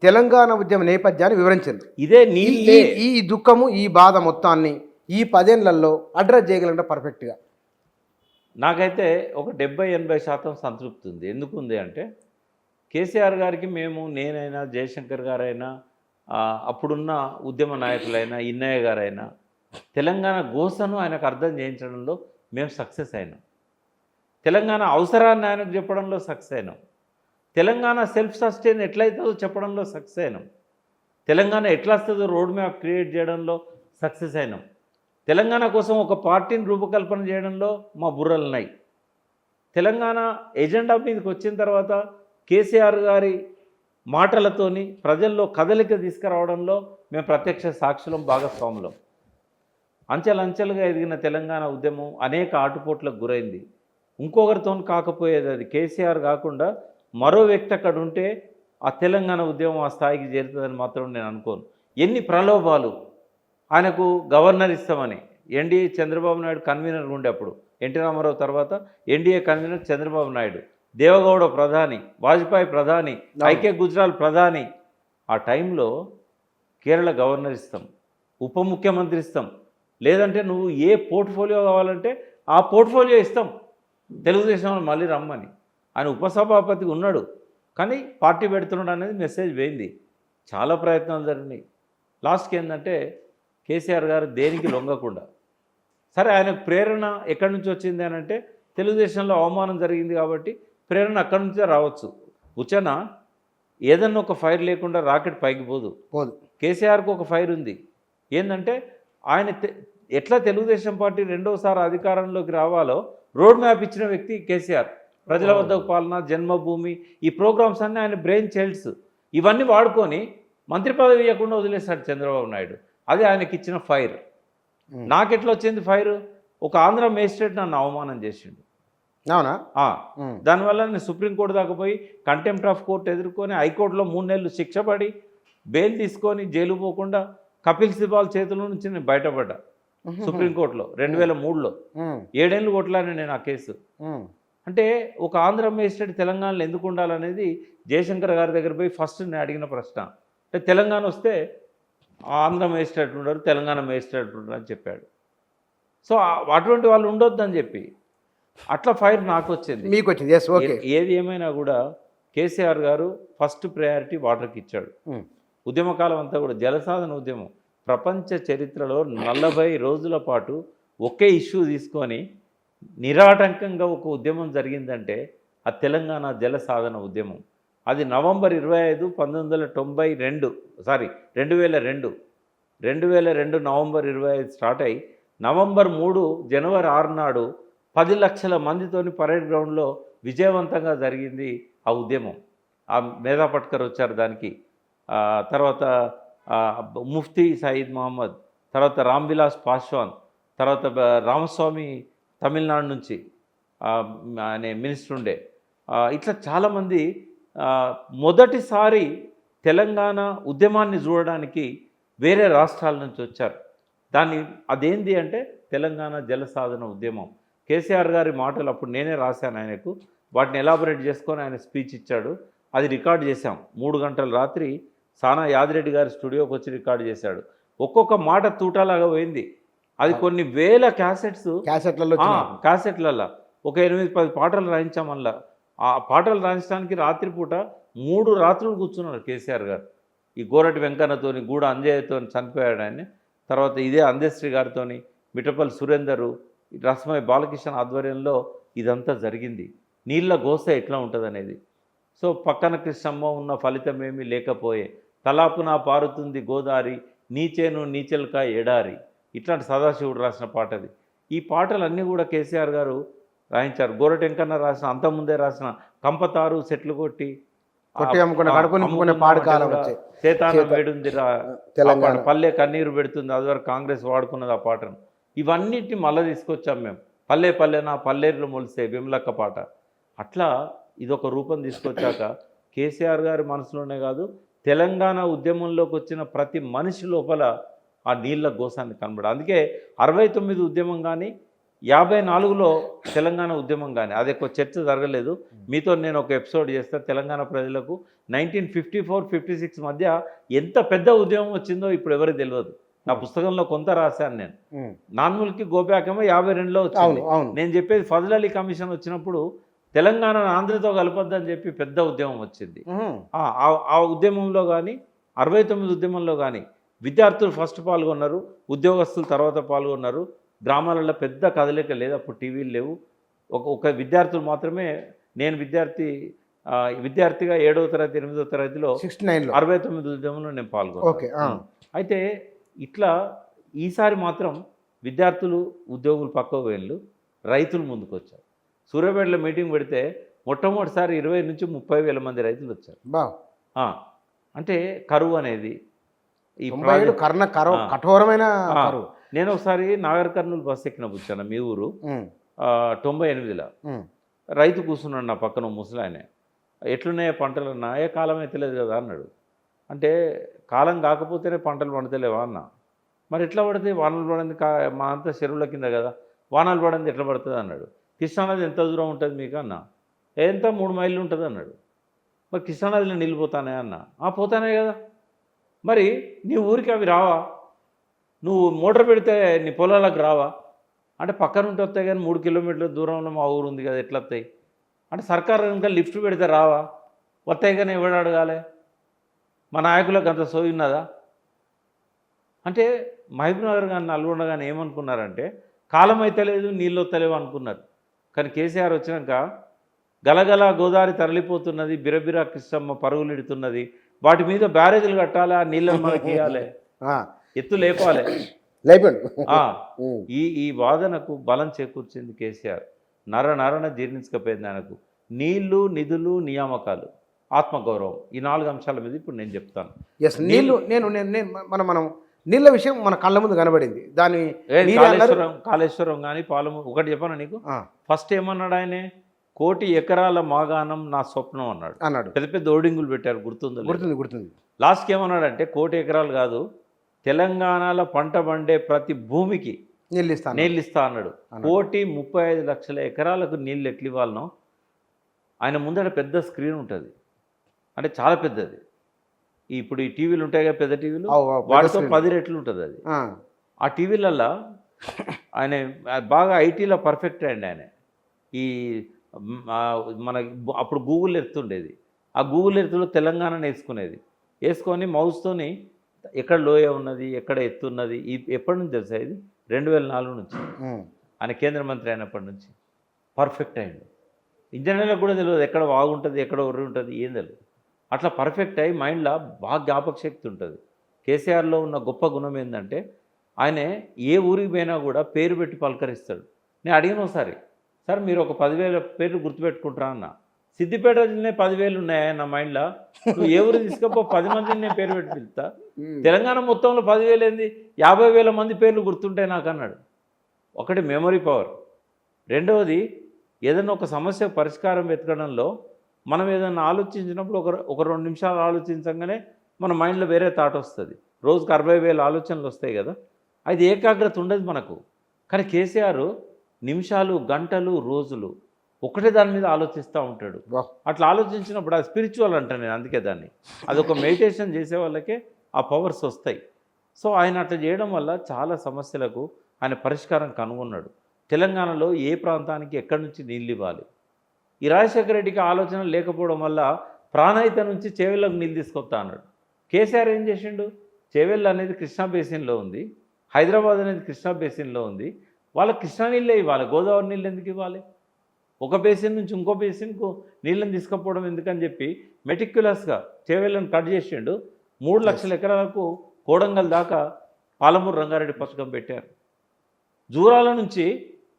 తెలంగాణ ఉద్యమ నేపథ్యాన్ని వివరించింది. ఇదే ఈ నీళ్ళే ఈ దుఃఖము ఈ బాధ మొత్తాన్ని ఈ 10 ఏళ్లలో అడ్రస్ చేయగలంటే పర్ఫెక్ట్గా. నాకైతే ఒక 70-80% సంతృప్తి ఉంది. ఎందుకుంది అంటే కేసీఆర్ గారికి నేనైనా జయశంకర్ గారైనా అప్పుడున్న ఉద్యమ నాయకులైనా ఇన్నయ్య గారైనా తెలంగాణ గోసను ఆయనకు అర్థం చేయించడంలో మేము సక్సెస్ అయినాం. తెలంగాణ అవసరాన్ని ఆయనకు చెప్పడంలో సక్సెస్ అయినాం. తెలంగాణ సెల్ఫ్ సస్టైన్ ఎట్లయితుందో చెప్పడంలో సక్సెస్ అయినాం. తెలంగాణ ఎట్లా వస్తుందో రోడ్ మ్యాప్ క్రియేట్ చేయడంలో సక్సెస్ అయినాం. తెలంగాణ కోసం ఒక పార్టీని రూపకల్పన చేయడంలో మా బుర్రలు ఉన్నాయి. తెలంగాణ ఎజెండా మీదకి వచ్చిన తర్వాత కేసీఆర్ గారి మాటలతోని ప్రజల్లో కదలిక తీసుకురావడంలో మేము ప్రత్యక్ష సాక్షులం, భాగస్వాములం. అంచెలంచెలుగా ఎదిగిన తెలంగాణ ఉద్యమం అనేక ఆటుపోట్లకు గురైంది. ఇంకొకరితో కాకపోయేది. అది కేసీఆర్ కాకుండా మరో వ్యక్తి అక్కడ ఉంటే ఆ తెలంగాణ ఉద్యమం ఆ స్థాయికి చేరుతుందని మాత్రం నేను అనుకోను. ఎన్ని ప్రలోభాలు! ఆయనకు గవర్నర్ ఇస్తామని ఎన్డీఏ చంద్రబాబు నాయుడు కన్వీనర్ ఉండే అప్పుడు, ఎన్టీ రామారావు తర్వాత ఎన్డీఏ కన్వీనర్ చంద్రబాబు నాయుడు, దేవగౌడ ప్రధాని, వాజ్పేయి ప్రధాని, ఐకే గుజరాల్ ప్రధాని. ఆ టైంలో కేరళ గవర్నర్ ఇస్తాం, ఉప ముఖ్యమంత్రి ఇస్తాం, లేదంటే నువ్వు ఏ పోర్ట్ఫోలియో కావాలంటే ఆ పోర్ట్ఫోలియో ఇస్తాం, తెలుగుదేశంలో మళ్ళీ రమ్మని. ఆయన ఉపసభాపతి ఉన్నాడు కానీ పార్టీ పెడుతున్నాడు అనేది మెసేజ్ పోయింది. చాలా ప్రయత్నాలు జరిగినాయి. లాస్ట్కి ఏంటంటే కేసీఆర్ గారు దేనికి లొంగకుండా, సరే ఆయనకు ప్రేరణ ఎక్కడి నుంచి వచ్చింది అని అంటే తెలుగుదేశంలో అవమానం జరిగింది కాబట్టి ప్రేరణ అక్కడి నుంచే రావచ్చు. ఉచన ఏదన్నా ఒక ఫైర్ లేకుండా రాకెట్ పైకి పోదు. కేసీఆర్కు ఒక ఫైర్ ఉంది. ఏంటంటే ఆయన ఎట్లా తెలుగుదేశం పార్టీ రెండోసారి అధికారంలోకి రావాలో రోడ్ మ్యాప్ ఇచ్చిన వ్యక్తి కేసీఆర్. ప్రజల వద్దకు పాలన, జన్మభూమి, ఈ ప్రోగ్రామ్స్ అన్నీ ఆయన బ్రెయిన్ చైల్డ్స్. ఇవన్నీ వాడుకొని మంత్రి పదవి ఇవ్వకుండా వదిలేశాడు చంద్రబాబు నాయుడు. అది ఆయనకి ఇచ్చిన ఫైర్. నాకెట్లా వచ్చింది ఫైర్? ఒక ఆంధ్ర మేజిస్ట్రేట్ నన్ను అవమానం చేసిండు. అవునా? దానివల్ల నేను సుప్రీంకోర్టు దాకా పోయి కంటెంప్ట్ ఆఫ్ కోర్టు ఎదుర్కొని హైకోర్టులో 3 నెలలు శిక్ష పడి బెయిల్ తీసుకొని జైలు పోకుండా కపిల్ సిబాల్ చేతుల నుంచి నేను బయటపడ్డా. సుప్రీంకోర్టులో 2003లో 7 ఏళ్ళు కొట్లాను నేను ఆ కేసు. అంటే ఒక ఆంధ్ర మేజిస్ట్రేట్ తెలంగాణలో ఎందుకు ఉండాలనేది జయశంకర్ గారి దగ్గర పోయి ఫస్ట్ నేను అడిగిన ప్రశ్న. అంటే తెలంగాణ వస్తే ఆంధ్ర మేజిస్ట్రేట్ ఉండరు, తెలంగాణ మేజిస్ట్రేట్ ఉండరు అని చెప్పాడు. సో అటువంటి వాళ్ళు ఉండొద్దని చెప్పి అట్లా ఫైర్ నాకు వచ్చింది, మీకు వచ్చింది. ఏది ఏమైనా కూడా కేసీఆర్ గారు ఫస్ట్ ప్రయారిటీ వాటర్కి ఇచ్చాడు. ఉద్యమకాలం అంతా కూడా జలసాధన ఉద్యమం ప్రపంచ చరిత్రలో 40 రోజుల పాటు ఒకే ఇష్యూ తీసుకొని నిరాటంకంగా ఒక ఉద్యమం జరిగిందంటే ఆ తెలంగాణ జలసాధన ఉద్యమం. అది నవంబర్ 25, 1992 2002 నవంబర్ 25 స్టార్ట్ అయ్యి నవంబర్ 3 జనవరి 6 నాడు 10 లక్షల మందితోని పరేడ్ గ్రౌండ్లో విజయవంతంగా జరిగింది ఆ ఉద్యమం. ఆ మేధా పట్కర్ వచ్చారు దానికి, తర్వాత ముఫ్తీ సయీద్ మహమ్మద్, తర్వాత రామ్ విలాస్ పాస్వాన్, తర్వాత రామస్వామి తమిళనాడు నుంచి అనే మినిస్టర్ ఉండే. ఇట్లా చాలామంది మొదటిసారి తెలంగాణ ఉద్యమాన్ని చూడడానికి వేరే రాష్ట్రాల నుంచి వచ్చారు. అదేంటి అంటే తెలంగాణ జలసాధన ఉద్యమం. కేసీఆర్ గారి మాటలు అప్పుడు నేనే రాశాను ఆయనకు, వాటిని ఎలాబొరేట్ చేసుకొని ఆయన స్పీచ్ ఇచ్చాడు. అది రికార్డ్ చేశాం. 3 గంటల రాత్రి సానా యాదిరెడ్డి గారి స్టూడియోకి వచ్చి రికార్డ్ చేశాడు. ఒక్కొక్క మాట తూటాలాగా పోయింది. అది కొన్ని వేల క్యాసెట్లలో ఒక 8-10 పాటలు రాయించాం. మళ్ళా ఆ పాటలు రాయించడానికి రాత్రిపూట 3 రాత్రులు కూర్చున్నారు కేసీఆర్ గారు. ఈ గోరటి వెంకన్నతోని, గూడ అంజయ్యతో చనిపోయాడు ఆయన. తర్వాత ఇదే అందశ్రీ గారితోని, మిఠపల్లి సురేందరు, రస్మయ్య బాలకృష్ణ ఆధ్వర్యంలో ఇదంతా జరిగింది. నీళ్ళ గోస ఎట్లా ఉంటుంది అనేది. సో పక్కన కృష్ణమ్మ ఉన్న ఫలితం ఏమీ లేకపోయే, తలాపున పారుతుంది గోదారి, నీచేను నీచెల్క ఎడారి. ఇట్లాంటి సదాశివుడు రాసిన పాట అది. ఈ పాటలన్నీ కూడా కేసీఆర్ గారు రాయించారు. గోరటి వెంకన్న రాసిన, అంతకుముందే రాసిన కంపతారు సెట్లు కొట్టి సేతాన వేడుంది పల్లె కన్నీరు పెడుతుంది, అది వరకు కాంగ్రెస్ వాడుకున్నది ఆ పాటను. ఇవన్నిటిని మళ్ళీ తీసుకొచ్చాం మేము. పల్లె పల్లెన పల్లెర్లు మొలిసే విమలక్క పాట. అట్లా ఇదొక రూపం తీసుకొచ్చాక కేసీఆర్ గారి మనసులోనే కాదు, తెలంగాణ ఉద్యమంలోకి వచ్చిన ప్రతి మనిషి లోపల ఆ నీళ్ళ గోసాన్ని కనబడ. అందుకే 69 ఉద్యమం కానీ 54లో తెలంగాణ ఉద్యమం కానీ అది ఎక్కువ చర్చ జరగలేదు. మీతో నేను ఒక ఎపిసోడ్ చేస్తా. తెలంగాణ ప్రజలకు 1954-56 మధ్య ఎంత పెద్ద ఉద్యమం వచ్చిందో ఇప్పుడు ఎవరికి తెలియదు. నా పుస్తకంలో కొంత రాశాను నేను. నాన్ముల్కి గోబ్యాకేమో 52లో వచ్చింది. నేను చెప్పేది ఫజల్ అలీ కమిషన్ వచ్చినప్పుడు తెలంగాణను ఆంధ్రతో కలపొద్దని చెప్పి పెద్ద ఉద్యమం వచ్చింది. ఆ ఉద్యమంలో కానీ 69 ఉద్యమంలో కానీ విద్యార్థులు ఫస్ట్ పాల్గొన్నారు, ఉద్యోగస్తులు తర్వాత పాల్గొన్నారు. గ్రామాలలో పెద్ద కదలిక లేదు, అప్పుడు టీవీలు లేవు. ఒక విద్యార్థులు మాత్రమే. నేను విద్యార్థిగా 7వ తరగతి 8వ తరగతిలో 69 ఉద్యమంలో నేను పాల్గొన్నాను. అయితే ఇట్లా ఈసారి మాత్రం విద్యార్థులు ఉద్యోగులు పక్కకు వెళ్ళు, రైతులు ముందుకు వచ్చారు. సూర్యాపేటలో మీటింగ్ పెడితే మొట్టమొదటిసారి 20 నుంచి 30,000 మంది రైతులు వచ్చారు. అంటే కరువు అనేది ఈ కఠోరమైన. నేను ఒకసారి నాగర్ కర్నూలు బస్సు ఎక్కిన కూర్చాను, మీ ఊరు 98లో. రైతు కూర్చున్నాడు నా పక్కన, ముసలాయనే. ఎట్లున్నాయో పంటలు అన్నా, ఏ కాలం అయితే లేదు కదా అన్నాడు. అంటే కాలం కాకపోతేనే పంటలు పండుతలేవా అన్న. మరి ఎట్లా పడితే వానలు పడింది మా అంతా చెరువుల కింద కదా, వానలు పడింది ఎట్లా పడుతుంది అన్నాడు. కృష్ణానది ఎంత దూరం ఉంటుంది మీకు అన్న. ఎంత 3 మైళ్ళు ఉంటుంది అన్నాడు. మరి కృష్ణానదిలో నీళ్ళు పోతానే అన్న. పోతానే కదా, మరి నీ ఊరికి అవి రావా? నువ్వు మోటార్ పెడితే నీ పొలాలకు రావా? అంటే పక్కన ఉంటే వస్తాయి కానీ 3 కిలోమీటర్ల దూరంలో మా ఊరు ఉంది కదా, ఎట్లా వస్తాయి? అంటే సర్కారు ఇంకా లిఫ్ట్ పెడితే రావా? వస్తాయి కానీ ఎవడు అడగాలి? మా నాయకులకు అంత సోయి ఉన్నదా? అంటే మహబూబ్నగర్ కానీ నల్గొండ కానీ ఏమనుకున్నారంటే కాలం అయితే లేదు, నీళ్ళు వస్తలేవు అనుకున్నారు. కానీ కేసీఆర్ వచ్చినాక గలగల గోదావరి తరలిపోతున్నది, బిరబిరా కృష్ణమ్మ పరుగులిడుతున్నది, వాటి మీద బ్యారేజీలు కట్టాలి, ఆ నీళ్ళని మనకి ఇవ్వాలి, ఎత్తు లేపాలి. ఈ వాదనకు బలం చేకూర్చింది కేసీఆర్. నరన జీర్ణించకపోయింది ఆయనకు. నీళ్లు, నిధులు, నియామకాలు, ఆత్మగౌరవం, ఈ 4 అంశాల మీద ఇప్పుడు నేను చెప్తాను. మనం నీళ్ళ విషయం మన కళ్ళ ముందు కనబడింది. దాని కాళేశ్వరం కానీ పాలము ఒకటి చెప్పాను నీకు. ఫస్ట్ ఏమన్నాడు ఆయనే, 1 కోటి ఎకరాల మాగాణం నా స్వప్నం అన్నాడు. పెద్ద పెద్ద హోర్డింగులు పెట్టారు, గుర్తుంది. లాస్ట్కి ఏమన్నాడంటే 1 కోటి ఎకరాలు కాదు, తెలంగాణలో పంట పండే ప్రతి భూమికి నీళ్ళు ఇస్తా అన్నాడు. 1,35,00,000 ఎకరాలకు నీళ్ళు ఎట్లు ఇవ్వాలనో ఆయన ముందర పెద్ద స్క్రీన్ ఉంటుంది, అంటే చాలా పెద్దది. ఇప్పుడు ఈ టీవీలు ఉంటాయి కదా, పెద్ద టీవీలు, వాటితో 10 రెట్లు ఉంటుంది అది. ఆ టీవీలల్లో ఆయన బాగా ఐటీలో పర్ఫెక్ట్ అయ్యండి ఆయన. ఈ మన అప్పుడు గూగుల్ ఎర్త్ ఉండేది, ఆ గూగుల్ ఎర్త్లో తెలంగాణ వేసుకొని మౌస్తోని ఎక్కడ లోయ ఉన్నది, ఎక్కడ ఎత్తు ఉన్నది, ఎప్పటి నుంచి తెలుసా ఇది? 2004 నుంచి. ఆయన కేంద్ర మంత్రి అయినప్పటి నుంచి పర్ఫెక్ట్ అయ్యింది. ఇంజనీర్లకు కూడా తెలియదు ఎక్కడ వాగుంటుంది, ఎక్కడ ఒర్రి ఉంటుంది, ఏం తెలియదు. అట్లా పర్ఫెక్ట్ అయ్యి మైండ్లో బాగా జ్ఞాపక శక్తి ఉంటుంది. కేసీఆర్లో ఉన్న గొప్ప గుణం ఏంటంటే ఆయన ఏ ఊరికి పోయినా కూడా పేరు పెట్టి పలకరిస్తాడు. నేను అడిగిన ఒకసారి, సార్ మీరు ఒక 10,000 పేర్లు గుర్తుపెట్టుకుంటారా అన్న. సిద్దిపేట జిల్లా 10,000 ఉన్నాయా నా మైండ్లో, నువ్వు ఏ ఊరు తీసుకపో 10 మందిని నేను పేరు పెట్టి పిలుస్తా. తెలంగాణ మొత్తంలో 10,000 ఏంది, 50,000 మంది పేర్లు గుర్తుంటాయి నాకు అన్నాడు. ఒకటి మెమరీ పవర్. రెండవది ఏదైనా ఒక సమస్య పరిష్కారం వెతకడంలో మనం ఏదైనా ఆలోచించినప్పుడు ఒక 2 నిమిషాలు ఆలోచించగానే మన మైండ్లో వేరే థాట్ వస్తుంది. రోజుకు 60,000 ఆలోచనలు వస్తాయి కదా, అది ఏకాగ్రత ఉండదు మనకు. కానీ కేసీఆర్ నిమిషాలు, గంటలు, రోజులు ఒకటే దాని మీద ఆలోచిస్తూ ఉంటాడు. అట్లా ఆలోచించినప్పుడు అది స్పిరిచువల్ అంటాను నేను, అందుకే దాన్ని. అదొక మెడిటేషన్ చేసే వాళ్ళకే ఆ పవర్స్ వస్తాయి. సో ఆయన అట్లా చేయడం వల్ల చాలా సమస్యలకు ఆయన పరిష్కారం కనుగొన్నాడు. తెలంగాణలో ఏ ప్రాంతానికి ఎక్కడి నుంచి నీళ్ళు ఇవ్వాలి, ఈ రాజశేఖర రెడ్డికి ఆలోచన లేకపోవడం వల్ల ప్రాణహిత నుంచి చేవెళ్ళకు నీళ్ళు తీసుకొస్తా అన్నాడు. కేసీఆర్ ఏం చేసిండు, చేవెళ్ళ అనేది కృష్ణా బేసిన్లో ఉంది, హైదరాబాద్ అనేది కృష్ణా బేసిన్లో ఉంది, వాళ్ళకి కృష్ణా నీళ్ళే ఇవ్వాలి, గోదావరి నీళ్ళు ఎందుకు ఇవ్వాలి? ఒక బేసిన్ నుంచి ఇంకో బేసిన్కు నీళ్ళని తీసుకుపోవడం ఎందుకని చెప్పి మెటిక్యులస్గా చేవెళ్ళను కట్ చేసిండు. 3 లక్షల ఎకరాలకు కోడంగల్ దాకా పాలమూరు రంగారెడ్డి పథకం పెట్టారు. జూరాల నుంచి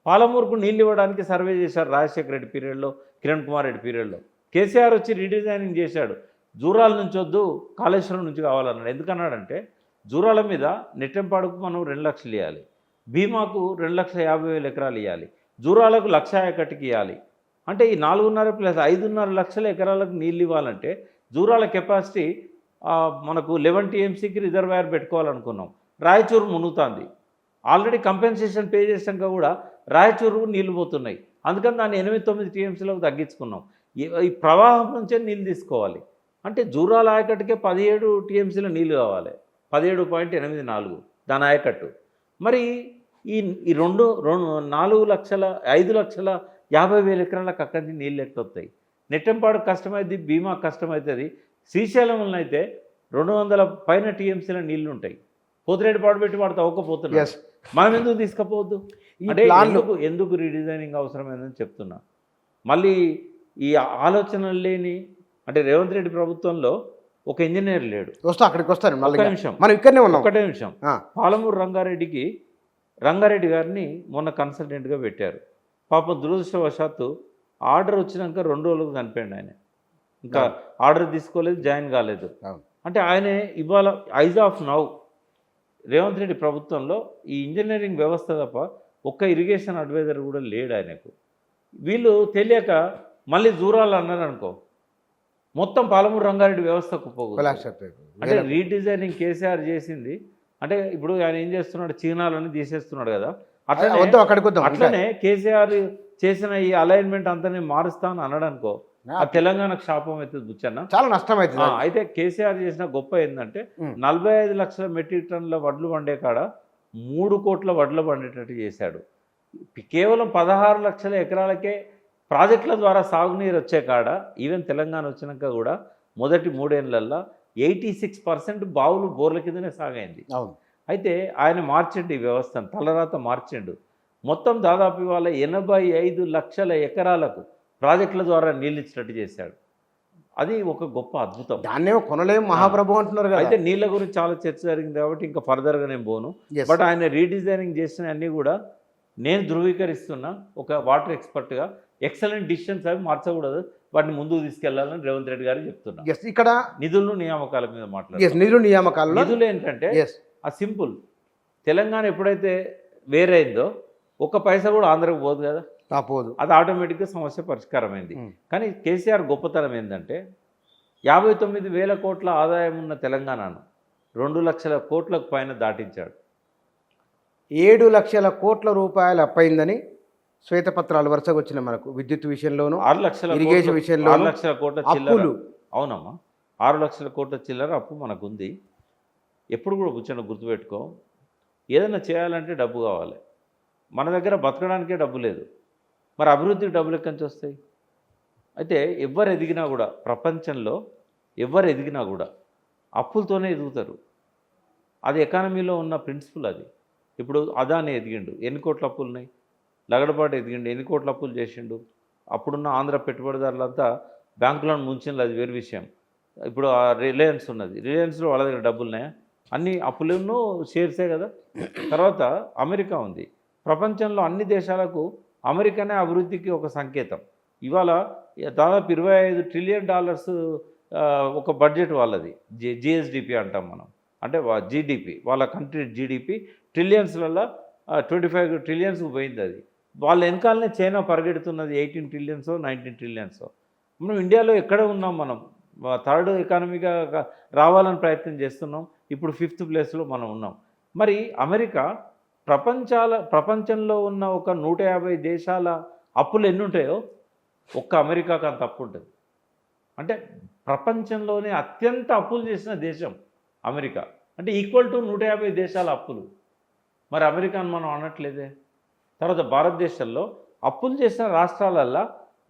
పాలమూరుకు నీళ్ళు ఇవ్వడానికి సర్వే చేశారు రాజశేఖర రెడ్డి పీరియడ్లో, కిరణ్ కుమార్ రెడ్డి పీరియడ్లో. కేసీఆర్ వచ్చి రీడిజైనింగ్ చేశాడు. జూరాల నుంచి వద్దు, కాళేశ్వరం నుంచి కావాలన్నాడు. ఎందుకన్నాడంటే జూరాల మీద నెట్టెంపాడుకు మనం 2 లక్షలు ఇవ్వాలి, భీమాకు 2,50,000 ఎకరాలు ఇవ్వాలి, జూరాలకు 1,01,000 ఇవ్వాలి. అంటే ఈ 4.5 + 5.5 లక్షల ఎకరాలకు నీళ్ళు ఇవ్వాలంటే జూరాల కెపాసిటీ మనకు 11 TMCకి రిజర్వాయర్ పెట్టుకోవాలనుకున్నాం. రాయచూరు మునుగుతుంది. ఆల్రెడీ కంపెన్సేషన్ పే చేసాక కూడా రాయచూరు నీళ్లు పోతున్నాయి. అందుకని దాన్ని 8-9 టీఎంసీలకు తగ్గించుకున్నాం. ఈ ప్రవాహం నుంచే నీళ్ళు తీసుకోవాలి. అంటే జూరాల ఆయకట్టుకే 17 టీఎంసీల నీళ్ళు కావాలి, 17.84 దాని ఆయకట్టు. మరి ఈ 5,50,000 ఎకరాలకు అక్కడి నుంచి నీళ్ళు ఎట్టొస్తాయి? నెట్టంపాడు కష్టమైంది, భీమా కష్టమవుతుంది. శ్రీశైలంలో అయితే 200 పైన టీఎంసీల నీళ్లు ఉంటాయి. పోతిరెడ్డిపాడు పెట్టి వాడు తవ్వకపోతున్నాం. మనం ఎందుకు తీసుకపోవద్దు? అంటే ఎందుకు రీడిజైనింగ్ అవసరమైందని చెప్తున్నా. మళ్ళీ ఈ ఆలోచనలు లేని, అంటే రేవంత్ రెడ్డి ప్రభుత్వంలో ఒక ఇంజనీర్ లేడు. అక్కడికి వస్తాను. ఒకటే నిమిషం. పాలమూరు రంగారెడ్డి గారిని మొన్న కన్సల్టెంట్గా పెట్టారు. పాపం దురదృష్టవశాత్తు ఆర్డర్ వచ్చినాక 2 రోజులకు చనిపోయాడు ఆయన. ఇంకా ఆర్డర్ తీసుకోలేదు, జాయిన్ కాలేదు. అంటే ఆయనే ఇవాళ as of now Revanth Reddy ప్రభుత్వంలో ఈ ఇంజనీరింగ్ వ్యవస్థ తప్ప ఒక్క ఇరిగేషన్ అడ్వైజర్ కూడా లేడు ఆయనకు. వీళ్ళు తెలియక మళ్ళీ జూరాలు అన్నారు అనుకో, మొత్తం పాలమూరు రంగారెడ్డి వ్యవస్థకు పోతుంది. అంటే రీడిజైనింగ్ కేసీఆర్ చేసింది. అంటే ఇప్పుడు ఆయన ఏం చేస్తున్నాడు, చీనాలని తీసేస్తున్నాడు కదా, అట్లనే కేసీఆర్ చేసిన ఈ అలైన్మెంట్ అంతా నేను మారుస్తాను అన్నాడు అనుకో, ఆ తెలంగాణకు శాపం అవుతుంది బుచ్చన్న, చాలా నష్టం అవుతుంది. అయితే కేసీఆర్ చేసిన గొప్ప ఏంటంటే 45 లక్షల మెట్రిక్ టన్నుల వడ్లు పండే కాడ 3 కోట్ల వడ్లు పండేటట్టు చేశాడు. కేవలం 16 లక్షల ఎకరాలకే ప్రాజెక్టుల ద్వారా సాగునీరు వచ్చే కాడ, ఈవెన్ తెలంగాణ వచ్చినాక కూడా మొదటి 3 ఏళ్లలో 86% బావులు బోర్ల కిందనే సాగైంది. అయితే ఆయన మార్చండి ఈ వ్యవస్థను, తలరాత మార్చండు. మొత్తం దాదాపు ఇవాళ 85 లక్షల ఎకరాలకు ప్రాజెక్టుల ద్వారా నీళ్ళు ఇచ్చినట్టు చేశాడు. అది ఒక గొప్ప అద్భుతం. దాన్నేమో కొనలేము మహాప్రభు అంటున్నారు కదా. అయితే నీళ్ళ గురించి చాలా చర్చ జరిగింది కాబట్టి ఇంకా ఫర్దర్గా నేను పోను. బట్ ఆయన రీడిజైనింగ్ చేసిన అన్నీ కూడా నేను ధృవీకరిస్తున్నా. ఒక వాటర్ ఎక్స్పర్ట్గా ఎక్సలెంట్ డిసిషన్స్ అవి మార్చకూడదు, వాటిని ముందుకు తీసుకెళ్లాలని రేవంత్ రెడ్డి గారు చెప్తున్నా. ఇక్కడ నిధులు నియామకాల మీద మాట్లాడారు. నిధులు ఏంటంటే ఆ సింపుల్, తెలంగాణ ఎప్పుడైతే వేరైందో ఒక్క పైసా కూడా ఆంధ్రకు పోదు కదా, పోదు. అది ఆటోమేటిక్గా సమస్య పరిష్కారమైంది. కానీ కేసీఆర్ గొప్పతనం ఏంటంటే 59,000 కోట్ల ఆదాయం ఉన్న తెలంగాణను 2 లక్షల కోట్లకు పైన దాటించాడు. 7 లక్షల కోట్ల రూపాయలు అప్పయిందని శ్వేతపత్రాలు వరుసగా వచ్చిన మనకు. విద్యుత్ విషయంలోనూ 6 లక్షల ఇరిగేషన్ విషయంలో 6 లక్షల కోట్ల చిల్లర. అవునమ్మా, 6 లక్షల కోట్ల చిల్లర అప్పు మనకుంది. ఎప్పుడు కూడా కూర్చొని గుర్తుపెట్టుకో, ఏదైనా చేయాలంటే డబ్బు కావాలి. మన దగ్గర బతకడానికే డబ్బు లేదు, మరి అభివృద్ధికి డబ్బులు ఎక్కడి నుంచి వస్తాయి? అయితే ఎవరు ఎదిగినా కూడా, ప్రపంచంలో ఎవరు ఎదిగినా కూడా అప్పులతోనే ఎదుగుతారు. అది ఎకానమీలో ఉన్న ప్రిన్సిపల్ అది. ఇప్పుడు అదాని ఎదిగిండు, ఎన్ని కోట్ల అప్పులు ఉన్నాయి? లగడపాటు ఎదిగిండు, ఎన్ని కోట్ల అప్పులు చేసిండు? అప్పుడున్న ఆంధ్ర పెట్టుబడిదారులంతా బ్యాంకులను ముంచింది, అది వేరు విషయం. ఇప్పుడు ఆ రిలయన్స్ ఉన్నది, రిలయన్స్లో వాళ్ళ దగ్గర డబ్బులు ఉన్నాయా? అన్ని అప్పులను షేర్సే కదా. తర్వాత అమెరికా ఉంది. ప్రపంచంలో అన్ని దేశాలకు అమెరికానే అభివృద్ధికి ఒక సంకేతం. ఇవాళ దాదాపు $25 ట్రిలియన్ ఒక బడ్జెట్ వాళ్ళది, జిఎస్డిపి అంటాం మనం. అంటే జీడిపి, వాళ్ళ కంట్రీ జీడిపి ట్రిలియన్స్లలో 25 ట్రిలియన్స్కి పోయింది. అది వాళ్ళ వెనకాలనే చైనా పరిగెడుతున్నది, 18 ట్రిలియన్సో 19 ట్రిలియన్సో. మనం ఇండియాలో ఎక్కడ ఉన్నాం? మనం 3rd ఎకానమీగా రావాలని ప్రయత్నం చేస్తున్నాం. ఇప్పుడు 5th ప్లేస్లో మనం ఉన్నాం. మరి అమెరికా ప్రపంచంలో ఉన్న ఒక 150 దేశాల అప్పులు ఎన్ని ఉంటాయో ఒక్క అమెరికాకు అంత అప్పు ఉంటుంది. అంటే ప్రపంచంలోనే అత్యంత అప్పులు చేసిన దేశం అమెరికా. అంటే ఈక్వల్ టు 150 దేశాల అప్పులు. మరి అమెరికాను మనం అనట్లేదే. తర్వాత భారతదేశంలో అప్పులు చేసిన రాష్ట్రాలల్లో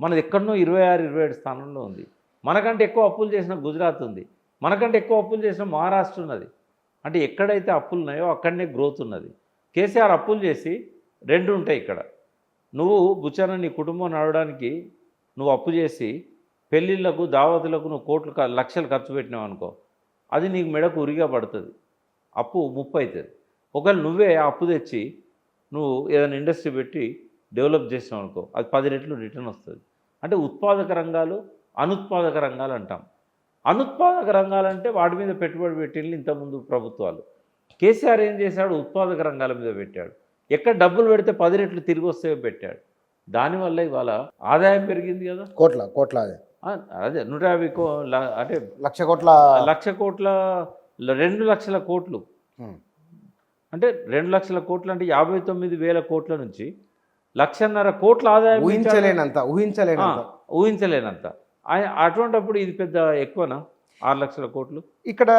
మనది ఎక్కడనో 26-27 స్థానంలో ఉంది. మనకంటే ఎక్కువ అప్పులు చేసిన గుజరాత్ ఉంది, మనకంటే ఎక్కువ అప్పులు చేసిన మహారాష్ట్ర ఉన్నది. అంటే ఎక్కడైతే అప్పులు ఉన్నాయో అక్కడనే గ్రోత్ ఉన్నది. కేసీఆర్ అప్పులు చేసి 2 ఉంటాయి ఇక్కడ. నువ్వు బుచ్చన నీ కుటుంబం నడవడానికి నువ్వు అప్పు చేసి పెళ్ళిళ్ళకు దావతులకు నువ్వు లక్షలు ఖర్చు పెట్టినావు అనుకో, అది నీకు మెడకు ఉరిగా పడుతుంది, అప్పు ముప్పు అవుతుంది. ఒకవేళ నువ్వే అప్పు తెచ్చి నువ్వు ఏదైనా ఇండస్ట్రీ పెట్టి డెవలప్ చేసినావు అనుకో, అది 10 రెట్లు రిటర్న్ వస్తుంది. అంటే ఉత్పాదక రంగాలు, అనుత్పాదక రంగాలు అంటాం. అనుత్పాదక రంగాలంటే వాటి మీద పెట్టుబడి పెట్టింది ఇంతకుముందు ప్రభుత్వాలు. కేసీఆర్ ఏం చేశాడు? ఉత్పాదక రంగాల మీద పెట్టాడు. ఎక్కడ డబ్బులు పెడితే 10 రెట్లు తిరిగి వస్తే పెట్టాడు. దానివల్ల ఇవాళ ఆదాయం పెరిగింది కదా, కోట్ల అదే 150 అంటే లక్ష కోట్ల 2 లక్షల కోట్లు. అంటే 2 లక్షల కోట్లు అంటే 59,000 కోట్ల నుంచి 1,500 కోట్ల ఆదాయం పెంచాడు. ఊహించలేనంత ఊహించలేనంత. అటువంటప్పుడు ఇది పెద్ద ఎక్కువనా 6 లక్షల కోట్లు? ఇక్కడ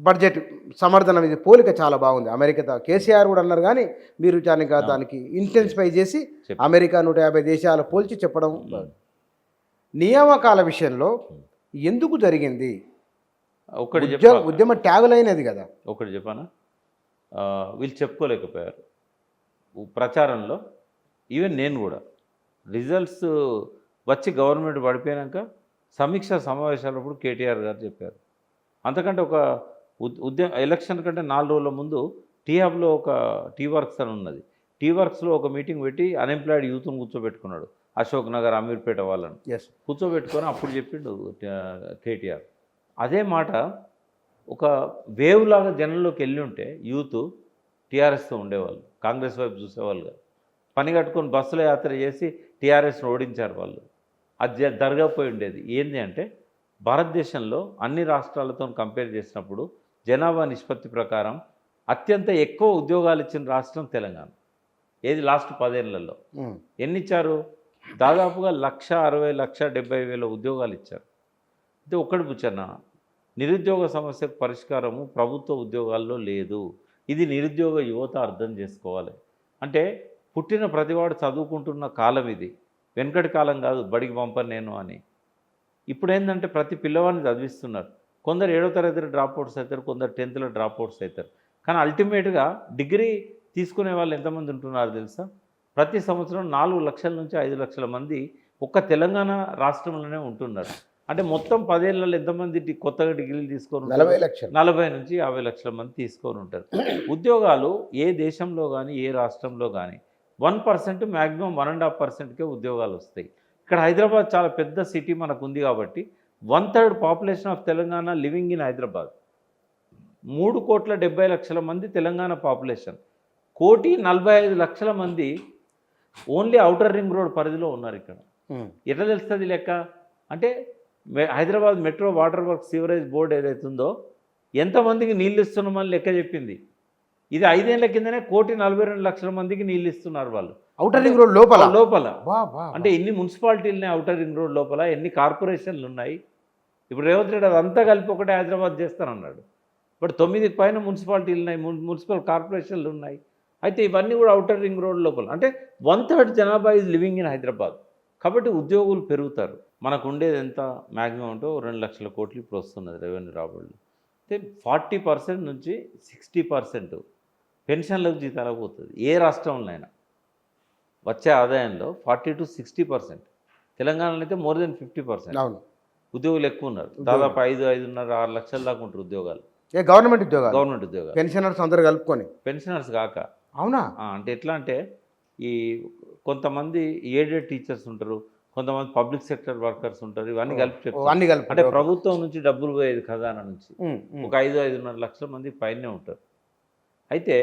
బడ్జెట్ సమర్థనం ఇది పోలిక చాలా బాగుంది అమెరికా. కేసీఆర్ కూడా అన్నారు కానీ మీరు దానికి ఇంటెన్సిఫై చేసి అమెరికా 150 దేశాలు పోల్చి చెప్పడం. నియామకాల విషయంలో ఎందుకు జరిగింది? ఒకటి ఉద్యమ ట్యాగులైనది కదా. ఒకటి చెప్పానా, వీళ్ళు చెప్పుకోలేకపోయారు ప్రచారంలో. ఈవెన్ నేను కూడా రిజల్ట్స్ వచ్చి గవర్నమెంట్ పడిపోయాక సమీక్షా సమావేశాలప్పుడు కేటీఆర్ గారు చెప్పారు. అంతకంటే ఒక ఎలక్షన్ కంటే 4 రోజుల ముందు టీహబ్లో ఒక టీ వర్క్స్ అని ఉన్నది. టీ వర్క్స్లో ఒక మీటింగ్ పెట్టి అన్ఎంప్లాయిడ్ యూత్ను కూర్చోబెట్టుకున్నాడు. అశోక్ నగర్, అమీర్పేట వాళ్ళని కూర్చోబెట్టుకొని అప్పుడు చెప్పిండు కేటీఆర్. అదే మాట ఒక వేవ్ లాగా జనంలోకి వెళ్ళి ఉంటే యూత్ టీఆర్ఎస్తో ఉండేవాళ్ళు, కాంగ్రెస్ వైపు చూసేవాళ్ళుగా. పని కట్టుకొని బస్సులో యాత్ర చేసి టీఆర్ఎస్ను ఓడించారు వాళ్ళు. అది జరగకపోయి ఉండేది. ఏంది అంటే భారతదేశంలో అన్ని రాష్ట్రాలతో కంపేర్ చేసినప్పుడు జనాభా నిష్పత్తి ప్రకారం అత్యంత ఎక్కువ ఉద్యోగాలు ఇచ్చిన రాష్ట్రం తెలంగాణ. ఏది లాస్ట్ 10 ఏళ్లలో ఎన్ని ఇచ్చారు? దాదాపుగా 1,60,000 1,70,000 ఉద్యోగాలు ఇచ్చారు. అయితే ఒక్కడి పుచ్చన్న, నిరుద్యోగ సమస్యకు పరిష్కారము ప్రభుత్వ ఉద్యోగాల్లో లేదు. ఇది నిరుద్యోగ యువత అర్థం చేసుకోవాలి. అంటే పుట్టిన ప్రతివాడు చదువుకుంటున్న కాలం ఇది, వెనకటి కాలం కాదు బడికి పంపను నేను అని. ఇప్పుడు ఏంటంటే ప్రతి పిల్లవాడిని చదివిస్తున్నారు. కొందరు 7వ తరగతి డ్రాప్అవుట్స్ అవుతారు, కొందరు 10th డ్రాప్అవుట్స్ అవుతారు. కానీ అల్టిమేట్గా డిగ్రీ తీసుకునే వాళ్ళు ఎంతమంది ఉంటున్నారు తెలుసా? ప్రతి సంవత్సరం 4 లక్షల నుంచి 5 లక్షల మంది ఒక్క తెలంగాణ రాష్ట్రంలోనే ఉంటున్నారు. అంటే మొత్తం 10 ఏళ్లలో ఎంతమంది కొత్తగా డిగ్రీలు తీసుకొని 40 నుంచి 50 లక్షల మంది తీసుకొని ఉంటారు. ఉద్యోగాలు ఏ దేశంలో కానీ ఏ రాష్ట్రంలో కానీ 1% మ్యాక్సిమం 1.5%కే ఉద్యోగాలు వస్తాయి. ఇక్కడ హైదరాబాద్ చాలా పెద్ద సిటీ మనకు ఉంది కాబట్టి 1/3 population of Telangana living in Hyderabad. 3,70,00,000 మంది తెలంగాణ పాపులేషన్. 1,45,00,000 మంది ఓన్లీ ఔటర్ రింగ్ రోడ్ పరిధిలో ఉన్నారు. ఇక్కడ ఎట్లా తెలుస్తుంది లెక్క అంటే Hyderabad metro water works sewerage board ఏదైతుందో ఎంతమందికి నీళ్ళు ఇస్తున్నామని లెక్క చెప్పింది. ఇది 5 ఏళ్ల కిందనే 1,42,00,000 మందికి నీళ్ళు ఇస్తున్నారు వాళ్ళు ఔటర్ రింగ్ రోడ్ లోపల. అంటే ఎన్ని మున్సిపాలిటీలున్నాయి ఔటర్ రింగ్ రోడ్ లోపల, ఎన్ని కార్పొరేషన్లు ఉన్నాయి. ఇప్పుడు రేవంత్ రెడ్డి అదంతా కలిపి ఒకటే హైదరాబాద్ చేస్తానన్నాడు. బట్ 9కి పైన మున్సిపాలిటీలు ఉన్నాయి, మున్సిపల్ కార్పొరేషన్లు ఉన్నాయి. అయితే ఇవన్నీ కూడా ఔటర్ రింగ్ రోడ్ లోపల. అంటే 1/3 జనాభా ఈజ్ లివింగ్ ఇన్ హైదరాబాద్. కాబట్టి ఉద్యోగులు పెరుగుతారు. మనకు ఉండేది ఎంత మ్యాక్సిమం అంటే 2 లక్షల కోట్లు ఇప్పుడు వస్తున్నది రెవెన్యూ రాబడులు. అయితే 40% నుంచి 60% పెన్షన్లకు జీతాలకు పోతుంది. ఏ రాష్ట్రంలోనైనా వచ్చే ఆదాయంలో 40 to 60%. తెలంగాణలో అయితే మోర్ దెన్ 50% ఉద్యోగులు ఎక్కువ ఉన్నారు. దాదాపు 5.5 6 లక్షల దాకా ఉంటారు ఉద్యోగాలు. గవర్నమెంట్ ఉద్యోగాలు పెన్షనర్స్ అందరూ కలుపుకొని. పెన్షనర్స్ కాక. అవునా? అంటే ఎట్లా అంటే ఈ కొంతమంది ఎయిడెడ్ టీచర్స్ ఉంటారు, కొంతమంది పబ్లిక్ సెక్టర్ వర్కర్స్ ఉంటారు. ఇవన్నీ కలిపి చెప్తారు. అంటే ప్రభుత్వం నుంచి డబ్బులు పోయేది ఖజానా నుంచి ఒక 5-5.5 లక్షల మంది పైనే ఉంటారు. అయితే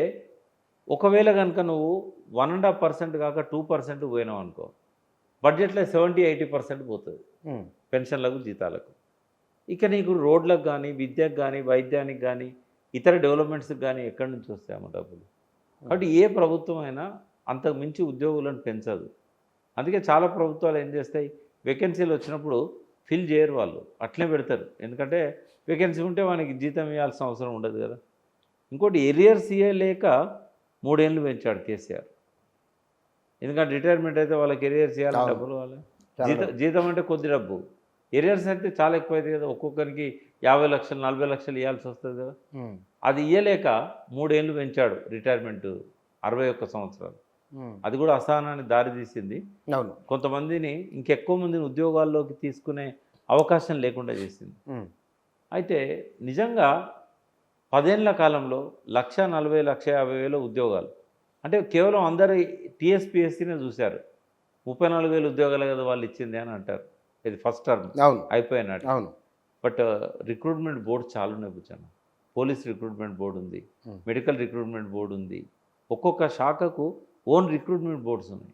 ఒకవేళ కనుక నువ్వు 1.5% కాక 2% పోయినావు అనుకో, బడ్జెట్లో 70-80% పోతుంది పెన్షన్లకు జీతాలకు. ఇక నీకు రోడ్లకు కానీ విద్యకు కానీ వైద్యానికి కానీ ఇతర డెవలప్మెంట్స్కి కానీ ఎక్కడి నుంచి వస్తాయేమో డబ్బులు. కాబట్టి ఏ ప్రభుత్వం అయినా అంతకు మించి ఉద్యోగులను పెంచదు. అందుకే చాలా ప్రభుత్వాలు ఏం చేస్తాయి, వేకెన్సీలు వచ్చినప్పుడు ఫిల్ చేయరు, వాళ్ళు అట్లే పెడతారు. ఎందుకంటే వేకెన్సీ ఉంటే వానికి జీతం ఇవ్వాల్సిన అవసరం ఉండదు కదా. ఇంకోటి ఎరియర్స్ లేక 3 ఏళ్ళు పెంచాడు కేసీఆర్. ఎందుకంటే రిటైర్మెంట్ అయితే వాళ్ళకి ఎరియర్స్ ఇవ్వాలి, డబ్బులు వాళ్ళే. జీతం అంటే కొద్ది డబ్బు, ఎరియర్స్ అయితే చాలా ఎక్కువ అవుతుంది కదా. ఒక్కొక్కరికి 50 లక్షలు 40 లక్షలు ఇవ్వాల్సి వస్తుంది కదా. అది ఇవ్వలేక 3 ఏళ్ళు పెంచాడు రిటైర్మెంట్ 61 సంవత్సరాలు. అది కూడా అసహనాన్ని దారితీసింది. కొంతమందిని ఇంకెక్కువ మందిని ఉద్యోగాల్లోకి తీసుకునే అవకాశం లేకుండా చేసింది. అయితే నిజంగా 10 ఏళ్ల కాలంలో 1,40,00,000-1,50,000 ఉద్యోగాలు. అంటే కేవలం అందరు టీఎస్పీఎస్సీనే చూశారు. 34,000 ఉద్యోగాలు కదా వాళ్ళు ఇచ్చింది అని అంటారు. ఇది ఫస్ట్ టర్మ్ అయిపోయినట్టు. బట్ రిక్రూట్మెంట్ బోర్డు చాలా ఉన్నాయి కూర్చొని. పోలీస్ రిక్రూట్మెంట్ బోర్డు ఉంది, మెడికల్ రిక్రూట్మెంట్ బోర్డు ఉంది. ఒక్కొక్క శాఖకు ఓన్ రిక్రూట్మెంట్ బోర్డ్స్ ఉన్నాయి.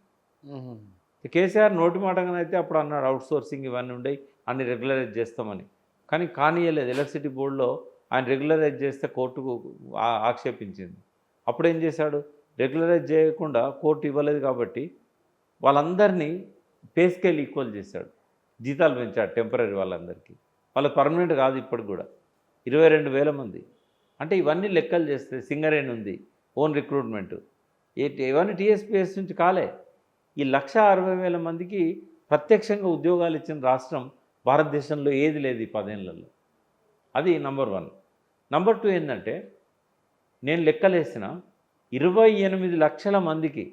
కేసీఆర్ నోటి మాటగానైతే అప్పుడు అన్నాడు అవుట్సోర్సింగ్ ఇవన్నీ ఉండయి, అన్ని రెగ్యులరైజ్ చేస్తామని. కానీ కానీయలేదు. ఎలక్ట్రిసిటీ బోర్డులో ఆయన రెగ్యులరైజ్ చేస్తే కోర్టుకు ఆక్షేపించింది. అప్పుడు ఏం చేశాడు, రెగ్యులరైజ్ చేయకుండా కోర్టు ఇవ్వలేదు కాబట్టి వాళ్ళందరినీ పే స్కేల్ ఈక్వల్ చేశాడు, జీతాలు పెంచాడు టెంపరీ వాళ్ళందరికీ. వాళ్ళకి పర్మనెంట్ కాదు ఇప్పటికి కూడా. 22,000 మంది. అంటే ఇవన్నీ లెక్కలు చేస్తే సింగరేణి ఉంది, ఓన్ రిక్రూట్మెంట్, ఇవన్నీ టీఎస్పీఎస్ నుంచి కాలే. ఈ 1,60,000 మందికి ప్రత్యక్షంగా ఉద్యోగాలు ఇచ్చిన రాష్ట్రం భారతదేశంలో ఏది లేదు ఈ 10 ఏళ్లలో. అది నంబర్ 1. నంబర్ 2 ఏంటంటే, నేను లెక్కలేసిన 28 లక్షల మందికి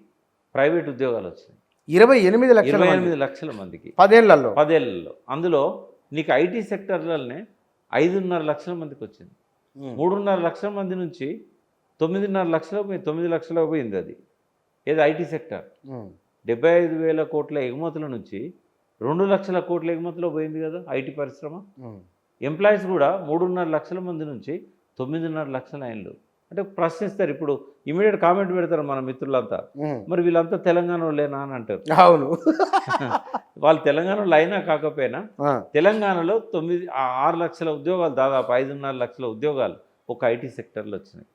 ప్రైవేట్ ఉద్యోగాలు వచ్చినాయి. 28 లక్షల 28 లక్షల మందికి 10 ఏళ్లలో. 10 ఏళ్లలో. అందులో నీకు ఐటీ సెక్టర్లనే 5.5 లక్షల మందికి వచ్చింది. 3.5 లక్షల మంది నుంచి 9.5 లక్షలకు పోయి 9 లక్షలకు పోయింది. అది ఏది ఐటీ సెక్టర్. 75,000 కోట్ల ఎగుమతుల నుంచి 2 లక్షల కోట్ల ఎగుమతిలో పోయింది కదా ఐటీ పరిశ్రమ. ఎంప్లాయీస్ కూడా 3.5 లక్షల మంది నుంచి 9.5 లక్షల అయిన్లు. అంటే ప్రశ్నిస్తారు, ఇప్పుడు ఇమీడియట్ కామెంట్ పెడతారు మన మిత్రులంతా, మరి వీళ్ళంతా తెలంగాణలో లేనా అని అంటారు. అవును, వాళ్ళు తెలంగాణలో అయినా కాకపోయినా తెలంగాణలో 6 లక్షల ఉద్యోగాలు, దాదాపు 5.5 లక్షల ఉద్యోగాలు ఒక ఐటీ సెక్టర్లో వచ్చినాయి.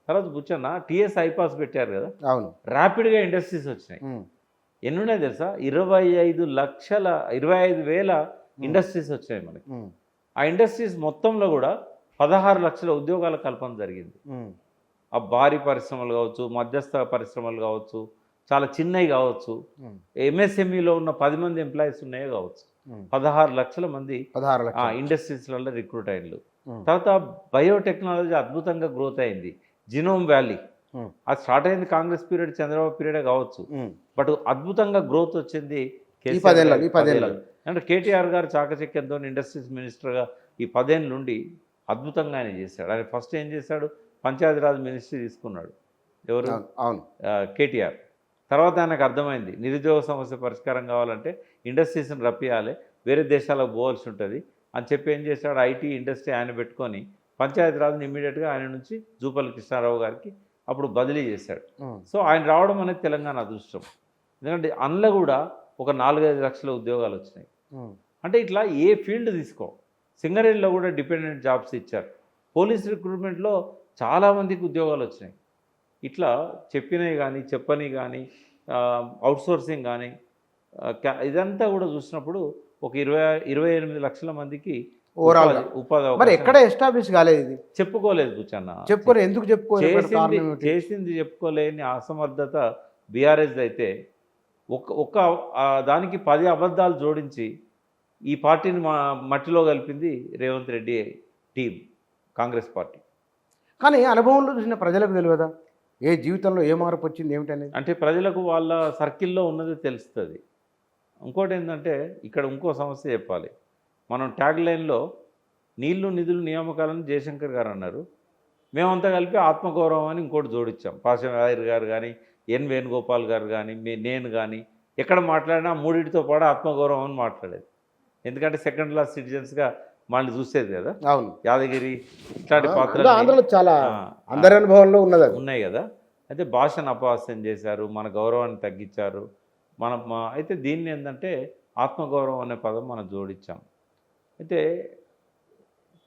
తర్వాత బుచ్చన్న టీఎస్ ఐపాస్ పెట్టారు కదా, అవును, ర్యాపిడ్గా ఇండస్ట్రీస్ వచ్చినాయి. ఎన్ని ఉన్నాయి తెలుసా? 25,000 ఇండస్ట్రీస్ వచ్చాయి మనకి. ఆ ఇండస్ట్రీస్ మొత్తంలో కూడా 16 లక్షల ఉద్యోగాల కల్పన జరిగింది. ఆ భారీ పరిశ్రమలు కావచ్చు, మధ్యస్థ పరిశ్రమలు కావచ్చు, చాలా చిన్నవి కావచ్చు, ఎంఎస్ఎంఈలో ఉన్న 10 మంది ఎంప్లాయీస్ ఉన్నాయో కావచ్చు, 16 లక్షల మంది ఇండస్ట్రీస్లలో రిక్రూట్ అయ్యారు. తర్వాత బయోటెక్నాలజీ అద్భుతంగా గ్రోత్ అయింది. జినోమ్ వ్యాలీ అది స్టార్ట్ అయింది కాంగ్రెస్ పీరియడ్, చంద్రబాబు పీరియడే కావచ్చు, బట్ అద్భుతంగా గ్రోత్ వచ్చింది అంటే కేటీఆర్ గారు చాకచక్యంతో ఇండస్ట్రీస్ మినిస్టర్గా ఈ 10 ఏళ్ళ నుండి అద్భుతంగా ఆయన చేశాడు. ఆయన ఫస్ట్ ఏం చేశాడు? పంచాయతీరాజ్ మినిస్ట్రీ తీసుకున్నాడు. ఎవరు? కేటీఆర్. తర్వాత ఆయనకు అర్థమైంది నిరుద్యోగ సమస్య పరిష్కారం కావాలంటే ఇండస్ట్రీస్ని రప్పియాలి, వేరే దేశాలకు పోవాల్సి ఉంటుంది అని చెప్పి ఏం చేశాడు? ఐటీ ఇండస్ట్రీ ఆయన పెట్టుకొని పంచాయతీరాజ్ని ఇమ్మీడియట్గా ఆయన నుంచి జూపల్లి కృష్ణారావు గారికి అప్పుడు బదిలీ చేశాడు. సో ఆయన రావడం అనేది తెలంగాణ అదృష్టం. ఎందుకంటే అందులో కూడా ఒక 4-5 లక్షల ఉద్యోగాలు వచ్చినాయి. అంటే ఇట్లా ఏ ఫీల్డ్ తీసుకో, సింగరేణిలో కూడా డిపెండెంట్ జాబ్స్ ఇచ్చారు. పోలీస్ రిక్రూట్మెంట్లో చాలామందికి ఉద్యోగాలు వచ్చినాయి. ఇట్లా చెప్పినవి కానీ చెప్పని కానీ అవుట్సోర్సింగ్ కానీ ఇదంతా కూడా చూసినప్పుడు ఒక 28 లక్షల మందికి ఉపాధి మరి ఎక్కడ ఎస్టాబ్లిష్ కాలేదు, ఇది చెప్పుకోలేదు కూర్చొన్న. చెప్పుకోలేదు, ఎందుకు చెప్పుకోలేదు? చేసింది చెప్పుకోలేని అసమర్థత బీఆర్ఎస్ అయితే ఒక దానికి 10 అబద్ధాలు జోడించి ఈ పార్టీని మట్టిలో కలిపింది రేవంత్ రెడ్డి టీం, కాంగ్రెస్ పార్టీ. కానీ అనుభవంలో చూసిన ప్రజలకు తెలియదా ఏ జీవితంలో ఏ మార్పు వచ్చింది ఏమిటనేది? అంటే ప్రజలకు వాళ్ళ సర్కిల్లో ఉన్నది తెలుస్తుంది. ఇంకోటి ఏంటంటే ఇక్కడ ఇంకో సమస్య చెప్పాలి. మనం ట్యాగ్ లైన్లో నీళ్లు నిధులు నియామకాలను జయశంకర్ గారు అన్నారు, మేమంతా కలిపి ఆత్మగౌరవం అని ఇంకోటి జోడించాం. పాషావాయర్ గారు కానీ, ఎన్ వేణుగోపాల్ గారు కానీ, నేను కానీ ఎక్కడ మాట్లాడినా మూడింటితో పాటు ఆత్మగౌరవం అని మాట్లాడేది. ఎందుకంటే సెకండ్ క్లాస్ సిటిజన్స్గా మళ్ళీ చూసేది కదా. అవును, యాదగిరి ఇట్లాంటి పాత్రలు ఆంధ్రలో చాలా అందరి అనుభవంలో ఉన్నది ఉన్నాయి కదా. అయితే భాషను అపహాస్యం చేశారు, మన గౌరవాన్ని తగ్గించారు. అయితే దీన్ని ఏంటంటే ఆత్మగౌరవం అనే పదం మనం జోడించాం. అయితే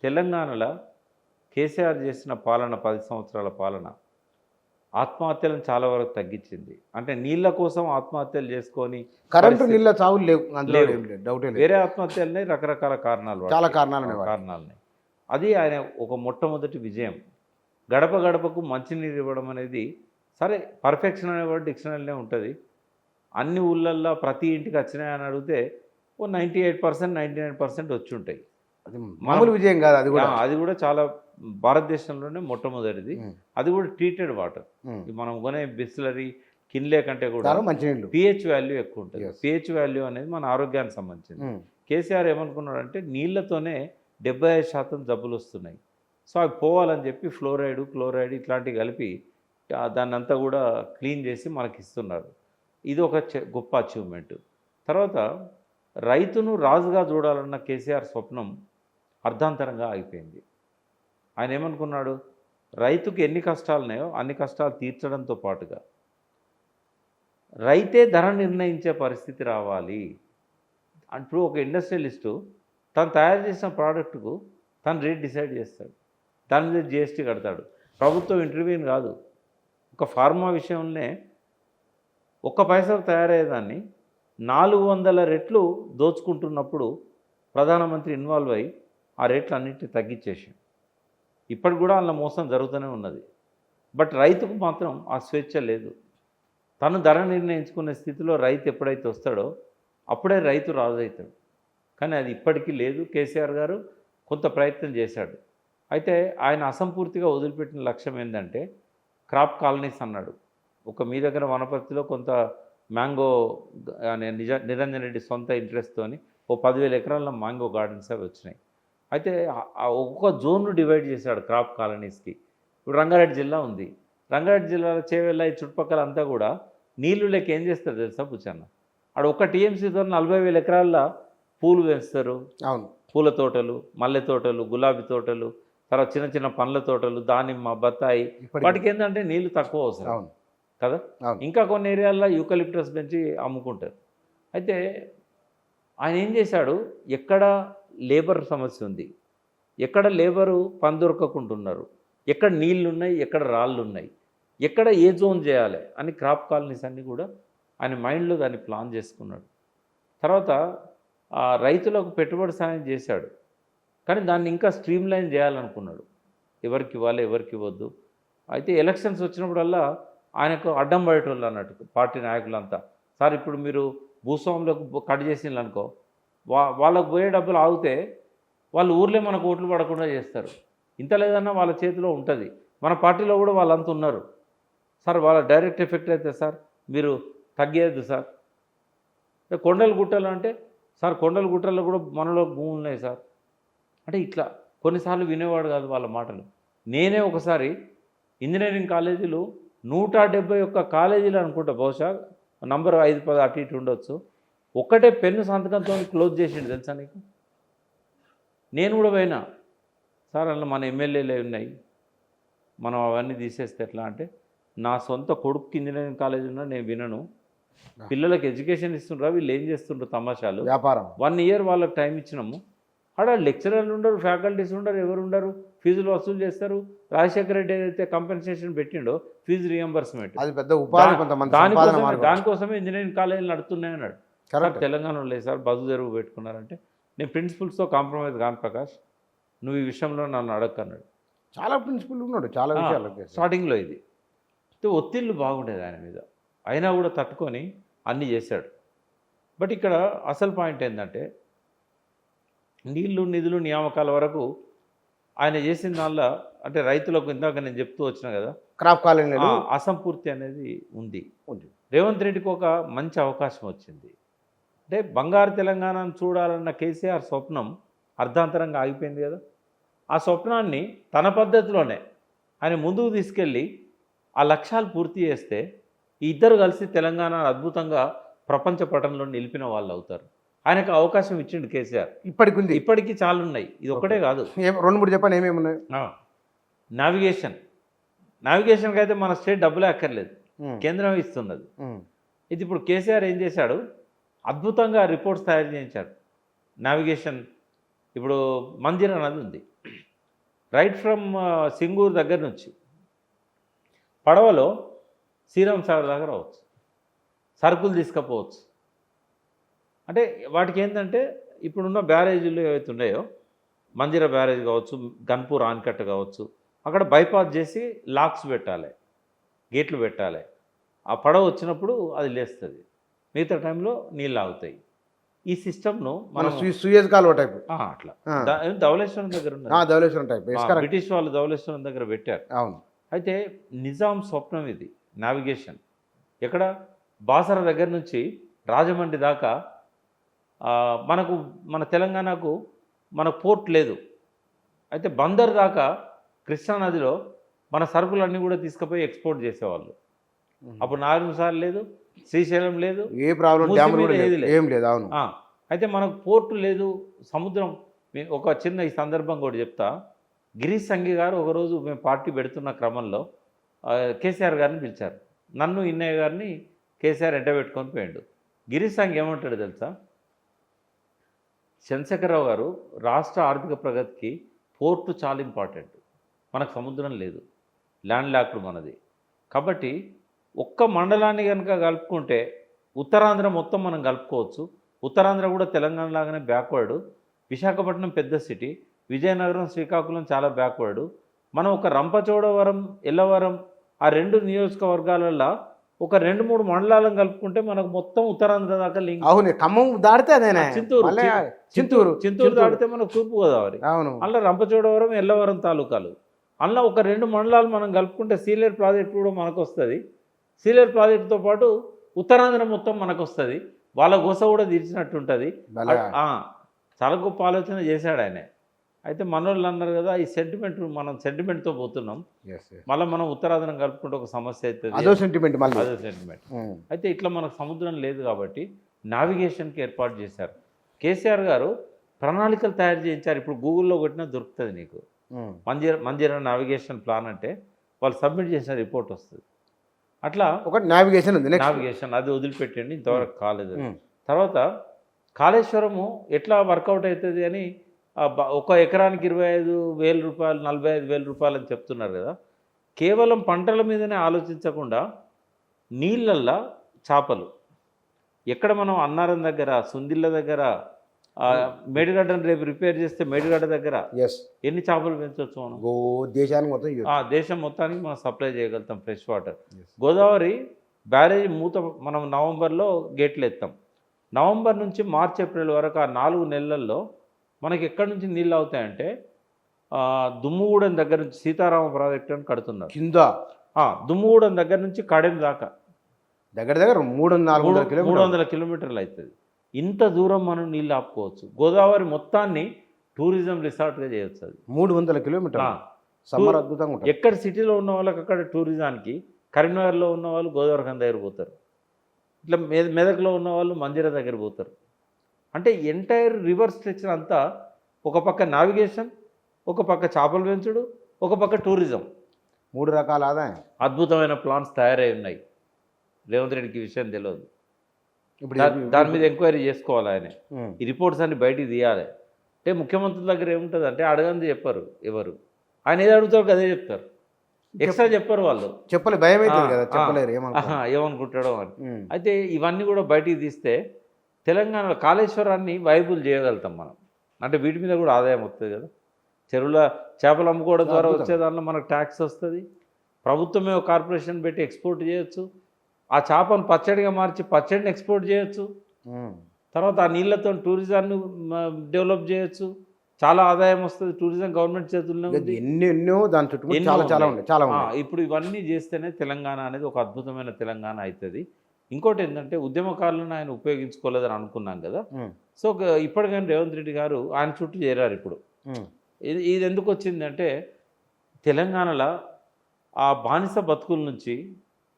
తెలంగాణలో కేసీఆర్ చేసిన పాలన 10 సంవత్సరాల పాలన ఆత్మహత్యలను చాలా వరకు తగ్గించింది. అంటే నీళ్ళ కోసం ఆత్మహత్యలు చేసుకొని కరెంటు నీళ్ళ చావులు లేవు, వేరే ఆత్మహత్యలనే రకరకాల కారణాలు, చాలా కారణాలు. అది ఆయన ఒక మొట్టమొదటి విజయం. గడప గడపకు మంచినీరు ఇవ్వడం అనేది సరే పర్ఫెక్షన్ అనేవాడు డిక్షనరీలో ఉంటుంది. అన్ని ఊళ్ళల్లో ప్రతి ఇంటికి వచ్చినాయని అడిగితే ఓ 98%, 99% వచ్చి ఉంటాయి. అది మామూలు విజయం కాదు. అది కూడా చాలా భారతదేశంలోనే మొట్టమొదటిది. అది కూడా ట్రీటెడ్ వాటర్. మనం కొనే బిస్లరీ కిన్లే కంటే కూడా మంచినీళ్ళు పిహెచ్ వాల్యూ ఎక్కువ ఉంటుంది. పిహెచ్ వాల్యూ అనేది మన ఆరోగ్యానికి సంబంధించింది. కేసీఆర్ ఏమనుకున్నాడంటే నీళ్లతోనే 75% జబ్బులు వస్తున్నాయి, సో అవి పోవాలని చెప్పి క్లోరైడ్ ఇట్లాంటివి కలిపి దాన్ని అంతా కూడా క్లీన్ చేసి మనకి ఇస్తున్నారు. ఇది ఒక గొప్ప అచీవ్మెంట్. తర్వాత రైతును రాజుగా చూడాలన్న కేసీఆర్ స్వప్నం అర్ధాంతరంగా ఆగిపోయింది. ఆయన ఏమనుకున్నాడు? రైతుకి ఎన్ని కష్టాలు ఉన్నాయో అన్ని కష్టాలు తీర్చడంతో పాటుగా రైతే ధర నిర్ణయించే పరిస్థితి రావాలి. అంటూ ఒక ఇండస్ట్రియలిస్టు తను తయారు చేసిన ప్రోడక్ట్కు తను రేట్ డిసైడ్ చేస్తాడు, దాని మీద జిఎస్టీ కడతాడు. ప్రభుత్వం ఇంటర్వ్యూని కాదు, ఒక ఫార్మా విషయంలోనే ఒక్క పైసకు తయారయ్యేదాన్ని 400 రెట్లు దోచుకుంటున్నప్పుడు ప్రధానమంత్రి ఇన్వాల్వ్ అయ్యి ఆ రేట్లు అన్నింటినీ తగ్గించేసాడు. ఇప్పటికి కూడా అలా మోసం జరుగుతూనే ఉన్నది. బట్ రైతుకు మాత్రం ఆ స్వేచ్ఛ లేదు. తను ధర నిర్ణయించుకునే స్థితిలో రైతు ఎప్పుడైతే వస్తాడో అప్పుడే రైతు రాజు అవుతాడు. కానీ అది ఇప్పటికీ లేదు. కేసీఆర్ గారు కొంత ప్రయత్నం చేశాడు. అయితే ఆయన అసంపూర్తిగా వదిలిపెట్టిన లక్ష్యం ఏంటంటే క్రాప్ కాలనీస్ అన్నాడు. ఒక మీ దగ్గర వనపర్తిలో కొంత మ్యాంగో అనే నిరంజన్ రెడ్డి సొంత ఇంట్రెస్ట్తోని ఓ 10,000 ఎకరాల మ్యాంగో గార్డెన్స్ అవి వచ్చినాయి. అయితే ఒక్కొక్క జోన్ను డివైడ్ చేశాడు క్రాప్ కాలనీస్కి. ఇప్పుడు రంగారెడ్డి జిల్లా ఉంది. రంగారెడ్డి జిల్లాలో చేవెళ్ళ ఈ చుట్టుపక్కల అంతా కూడా నీళ్లు లేక ఏం చేస్తారు తెలుసా బుచ్చన్న? ఆడ ఒక టీఎంసీతో 40,000 ఎకరాల పూలు వేస్తారు. అవును, పూల తోటలు, మల్లె తోటలు, గులాబీ తోటలు, తర్వాత చిన్న చిన్న పండ్ల తోటలు, దానిమ్మ, బత్తాయి. వాటికి ఏంటంటే నీళ్లు తక్కువ అవసరం అవును కదా. ఇంకా కొన్ని ఏరియాల్లో యూకలిప్టస్ పెంచి అమ్ముకుంటారు. అయితే ఆయన ఏం చేశాడు, ఎక్కడ లేబర్ సమస్య ఉంది, ఎక్కడ లేబరు పని దొరకకుంటున్నారు, ఎక్కడ నీళ్లు ఉన్నాయి, ఎక్కడ రాళ్ళు ఉన్నాయి, ఎక్కడ ఏ జోన్ చేయాలి అని క్రాప్ కాలనీస్ అన్నీ కూడా ఆయన మైండ్లో దాన్ని ప్లాన్ చేసుకున్నాడు. తర్వాత రైతులకు పెట్టుబడి సాయం చేశాడు. కానీ దాన్ని ఇంకా స్ట్రీమ్ లైన్ చేయాలనుకున్నాడు. ఎవరికి ఇవ్వాలి, ఎవరికి ఇవ్వద్దు. అయితే ఎలక్షన్స్ వచ్చినప్పుడల్లా ఆయనకు అడ్డం పడేటోళ్ళు అన్నట్టు పార్టీ నాయకులంతా. సార్ ఇప్పుడు మీరు భూస్వాములకు కట్ చేసిండ్రు అనుకో, వాళ్ళకు పోయే డబ్బులు ఆగితే వాళ్ళు ఊర్లే మనకు ఓట్లు పడకుండా చేస్తారు. ఇంత లేదన్నా వాళ్ళ చేతిలో ఉంటుంది. మన పార్టీలో కూడా వాళ్ళంతా ఉన్నారు. సార్ వాళ్ళ డైరెక్ట్ ఎఫెక్ట్ అయితే సార్ మీరు తగ్గేది సార్. కొండలు గుట్టలు అంటే సార్ కొండలు గుట్టల్లో కూడా మనలో భూములు ఉన్నాయి సార్. అంటే ఇట్లా కొన్నిసార్లు వినేవాడు కాదు వాళ్ళ మాటలు. నేనే ఒకసారి ఇంజనీరింగ్ కాలేజీలు 171 కాలేజీలు అనుకుంటా, బహుశా నంబర్ 5-10 అటు ఇటు ఉండొచ్చు, ఒక్కటే పెన్ను సంతకంతో క్లోజ్ చేసిండు తెలుసా నీకు? నేను కూడా పోయినా, సార్ అలా మన ఎమ్మెల్యేలే ఉన్నాయి, మనం అవన్నీ తీసేస్తే ఎట్లా అంటే, నా సొంత కొడుకు ఇంజనీరింగ్ కాలేజ్ ఉన్నా నేను వినను, పిల్లలకు ఎడ్యుకేషన్ ఇస్తుండ్రా, వీళ్ళు ఏం చేస్తుండ్రు తమాషాలు, వ్యాపారం. 1 ఇయర్ వాళ్ళకి టైం ఇచ్చినాము, ఆడ లెక్చరర్లు ఉండరు, ఫ్యాకల్టీస్ ఉండరు, ఎవరు ఉండరు, ఫీజులు వసూలు చేస్తారు. రాజశేఖర రెడ్డి ఏదైతే కంపెన్సేషన్ పెట్టిండో ఫీజు రియంబర్స్మెంట్, అది పెద్ద ఉపాధి, కొంతమంది దానికోసమే ఇంజనీరింగ్ కాలేజీలు నడుస్తున్నాయి అన్నాడు. సార్ తెలంగాణలో లేదు సార్, బస్సు తెరువు పెట్టుకున్నారంటే నేను ప్రిన్సిపల్స్తో కాంప్రమైజ్ కాను ప్రకాష్, నువ్వు ఈ విషయంలో నన్ను అడగన్నాడు. చాలా ప్రిన్సిపల్ ఉన్నాడు చాలా విషయాలు. స్టార్టింగ్లో ఇది ఒత్తిళ్ళు బాగుండేది ఆయన మీద, అయినా కూడా తట్టుకొని అన్నీ చేశాడు. బట్ ఇక్కడ అసలు పాయింట్ ఏంటంటే నీళ్లు నిధులు నియామకాల వరకు ఆయన చేసిన దానిలో అంటే రైతులకు ఇందాక నేను చెప్తూ వచ్చిన కదా క్రాప్ కాలనీలో అసంపూర్తి అనేది ఉంది. రేవంత్ రెడ్డికి ఒక మంచి అవకాశం వచ్చింది. అంటే బంగారు తెలంగాణను చూడాలన్న కేసీఆర్ స్వప్నం అర్ధాంతరంగా ఆగిపోయింది కదా. ఆ స్వప్నాన్ని తన పద్ధతిలోనే ఆయన ముందుకు తీసుకెళ్ళి ఆ లక్ష్యాలు పూర్తి చేస్తే ఈ ఇద్దరు కలిసి తెలంగాణ అద్భుతంగా ప్రపంచ పటంలో నిలిపిన వాళ్ళు అవుతారు. ఆయనకు అవకాశం ఇచ్చిండు కేసీఆర్. ఇప్పటికీ చాలా ఉన్నాయి, ఇది ఒకటే కాదు, 2-3 చెప్పండి ఏమేమి ఉన్నాయి. నావిగేషన్కి అయితే మన స్టేట్ డబ్బులే అక్కర్లేదు, కేంద్రం ఇస్తున్నది. ఇది ఇప్పుడు కేసీఆర్ ఏం చేశాడు, అద్భుతంగా రిపోర్ట్స్ తయారు చేయించాడు. నావిగేషన్ ఇప్పుడు మంజీరా నది ఉంది, రైట్ ఫ్రమ్ సింగూరు దగ్గర నుంచి పడవలో శ్రీరామ్ సాగర్ దగ్గర రావచ్చు, సరుకులు తీసుకుపోవచ్చు. అంటే వాటికి ఏంటంటే ఇప్పుడున్న బ్యారేజీలు ఏవైతే ఉన్నాయో, మంజీరా బ్యారేజ్ కావచ్చు, గన్పూర్ ఆన్కట్ట కావచ్చు, అక్కడ బైపాస్ చేసి లాక్స్ పెట్టాలి, గేట్లు పెట్టాలి. ఆ పడవ వచ్చినప్పుడు అది లేస్తుంది, మిగతా టైంలో నీళ్ళు ఆగుతాయి. ఈ సిస్టమ్ను మనం సూయజ్ కాలువ టైప్ అట్లా ధవళేశ్వరం దగ్గర ఉంది, ధవళేశ్వరం టైప్ బ్రిటిష్ వాళ్ళు ధవళేశ్వరం దగ్గర పెట్టారు. అవును. అయితే నిజాం స్వప్నం ఇది నావిగేషన్. ఎక్కడ బాసర దగ్గర నుంచి రాజమండ్రి దాకా మన తెలంగాణకు మన పోర్ట్ లేదు. అయితే బందర్ దాకా కృష్ణానదిలో మన సరుకులన్నీ కూడా తీసుకుపోయి ఎక్స్పోర్ట్ చేసేవాళ్ళు. అప్పుడు నాగరికసార్ లేదు, శ్రీశైలం లేదు, ఏ ప్రాబ్లం ఏం లేదు. అవును. అయితే మనకు పోర్టు లేదు, సముద్రం. ఒక చిన్న ఈ సందర్భం కూడా చెప్తా. గిరీష్ సంఘి గారు ఒకరోజు మేము పార్టీ పెడుతున్న క్రమంలో కేసీఆర్ గారిని పిలిచారు. నన్ను ఇన్నయ్య గారిని కేసీఆర్ ఎంట పెట్టుకొని పోయాడు. గిరీష్ సంఘి ఏమంటాడు తెలుసా, చంద్రశేఖరరావు గారు రాష్ట్ర ఆర్థిక ప్రగతికి పోర్టు చాలా ఇంపార్టెంట్, మనకు సముద్రం లేదు, ల్యాండ్ లాక్డ్ మనది, కాబట్టి ఒక్క మండలాన్ని కనుక కలుపుకుంటే ఉత్తరాంధ్ర మొత్తం మనం కలుపుకోవచ్చు. ఉత్తరాంధ్ర కూడా తెలంగాణ లాగానే బ్యాక్వర్డ్. విశాఖపట్నం పెద్ద సిటీ, విజయనగరం, శ్రీకాకుళం చాలా బ్యాక్వర్డ్. మనం ఒక రంపచోడవరం, ఎల్లవరం ఆ 2 నియోజకవర్గాలలో ఒక 2-3 మండలాలను కలుపుకుంటే మనకు మొత్తం ఉత్తరాంధ్ర దాకా లింక్. అవును, ఖమ్మం దాడితే అదేనే. చింతూరు మళ్ళీ చింతూరు చింతూరు దాటితే మనకు తూర్పు గోదావరి. అవును, అందులో రంపచోడవరం, ఎల్లవరం తాలూకాలు. అందులో ఒక 2 మండలాలు మనం కలుపుకుంటే సీలేరు ప్రాజెక్టు కూడా మనకు వస్తుంది. సీలేరు ప్రాజెక్టుతో పాటు ఉత్తరాంధ్ర మొత్తం మనకు వస్తుంది. వాళ్ళ గోస కూడా తీర్చినట్టు ఉంటుంది. చాలా గొప్ప ఆలోచన చేశాడు ఆయన. అయితే మనోళ్ళు అన్నారు కదా, ఈ సెంటిమెంట్, మనం సెంటిమెంట్తో పోతున్నాం, మళ్ళీ మనం ఉత్తరాంధ్రం కలుపుకుంటే ఒక సమస్య అవుతుంది, అదో సెంటిమెంట్. అదో సెంటిమెంట్. అయితే ఇట్లా మనకు సముద్రం లేదు కాబట్టి నావిగేషన్కి ఏర్పాటు చేశారు. కేసీఆర్ గారు ప్రణాళికలు తయారు చేయించారు. ఇప్పుడు గూగుల్లో కొట్టినా దొరుకుతుంది నీకు. మంజీరా నావిగేషన్ ప్లాన్ అంటే వాళ్ళు సబ్మిట్ చేసిన రిపోర్ట్ వస్తుంది. అట్లా ఒక నావిగేషన్ ఉంది. నావిగేషన్ అది వదిలిపెట్టండి, ఇంతవరకు కాలేదు. తర్వాత కాళేశ్వరము ఎట్లా వర్కౌట్ అవుతుంది అని, 1 ఎకరానికి 25,000 రూపాయలు, 45,000 రూపాయలు అని చెప్తున్నారు కదా. కేవలం పంటల మీదనే ఆలోచించకుండా నీళ్ళల్లో చేపలు, ఎక్కడ మనం అన్నారం దగ్గర, సుందిళ్ళ దగ్గర, మేడిగడ్డను రేపు రిపేర్ చేస్తే మేడిగడ్డ దగ్గర ఎన్ని చేపలు పెంచవచ్చు మనం. దేశానికి మొత్తం, దేశం మొత్తానికి మనం సప్లై చేయగలుగుతాం ఫ్రెష్ వాటర్. గోదావరి బ్యారేజ్ మూత మనం నవంబర్లో గేట్లు ఎత్తాం. నవంబర్ నుంచి మార్చ్, ఏప్రిల్ వరకు ఆ 4 నెలల్లో మనకి ఎక్కడి నుంచి నీళ్ళు అవుతాయంటే, దుమ్ముగూడెం దగ్గర నుంచి సీతారామ ప్రాజెక్టు అని కడుతున్నారు కింద. దుమ్ముగూడెం దగ్గర నుంచి కడెం దాకా దగ్గర దగ్గర 300 కిలోమీటర్లు అవుతుంది. ఇంత దూరం మనం నీళ్ళు ఆపుకోవచ్చు. గోదావరి మొత్తాన్ని టూరిజం రిసార్ట్గా చేయొచ్చు. అది 300 కిలోమీటర్లు. సమ్మర్ అద్భుతంగా ఉంటుంది. ఎక్కడ సిటీలో ఉన్న వాళ్ళకి అక్కడ టూరిజానికి, కరీంనగర్లో ఉన్న వాళ్ళు గోదావరి ఖండ దగ్గర పోతారు, ఇట్లా మెదక్లో ఉన్న వాళ్ళు మంజీరా దగ్గర పోతారు. అంటే ఎంటైర్ రివర్ స్ట్రెచర్ అంతా ఒక పక్క నావిగేషన్, ఒక పక్క చేపలు పెంచుడు, ఒక పక్క టూరిజం, 3 రకాల ఆదాయం. అద్భుతమైన ప్లాన్స్ తయారై ఉన్నాయి. రేవంత్ రెడ్డికి ఈ విషయం తెలియదు. ఇప్పుడు దాని మీద ఎంక్వైరీ చేసుకోవాలి ఆయన. ఈ రిపోర్ట్స్ అన్ని బయటికి తీయాలి. అంటే ముఖ్యమంత్రి దగ్గర ఏముంటుంది అంటే అడగంది చెప్పరు ఎవరు. ఆయన ఏది అడుగుతారు అదే చెప్తారు, ఎక్స్ట్రా చెప్పరు వాళ్ళు. చెప్పలే, భయం అవుతుంది కదా, చెప్పలేరు ఏమనుకుంటాడో అని. అయితే ఇవన్నీ కూడా బయటికి తీస్తే తెలంగాణలో కాళేశ్వరాన్ని వైబుల్ చేయగలుగుతాం మనం. అంటే వీటి మీద కూడా ఆదాయం వస్తుంది కదా. చెరువుల చేపలు అమ్ముకోవడం ద్వారా వచ్చే దాంట్లో మనకు ట్యాక్స్ వస్తుంది. ప్రభుత్వమే ఒక కార్పొరేషన్ పెట్టి ఎక్స్పోర్ట్ చేయొచ్చు. ఆ చేపను పచ్చడిగా మార్చి పచ్చడిని ఎక్స్పోర్ట్ చేయొచ్చు. తర్వాత ఆ నీళ్లతో టూరిజాన్ని డెవలప్ చేయొచ్చు. చాలా ఆదాయం వస్తుంది. టూరిజం గవర్నమెంట్ చేతుల్లో ఉంది. ఎన్నెన్నో దాని చుట్టూ చాలా. ఇప్పుడు ఇవన్నీ చేస్తేనే తెలంగాణ అనేది ఒక అద్భుతమైన తెలంగాణ అవుతుంది. ఇంకోటి ఏంటంటే, ఉద్యమకారులను ఆయన ఉపయోగించుకోలేదని అనుకున్నాం కదా. సో ఇప్పటికైనా రేవంత్ రెడ్డి గారు ఆయన చుట్టూ చేరారు. ఇప్పుడు ఇది ఎందుకు వచ్చిందంటే, తెలంగాణలో ఆ బానిస బతుకుల నుంచి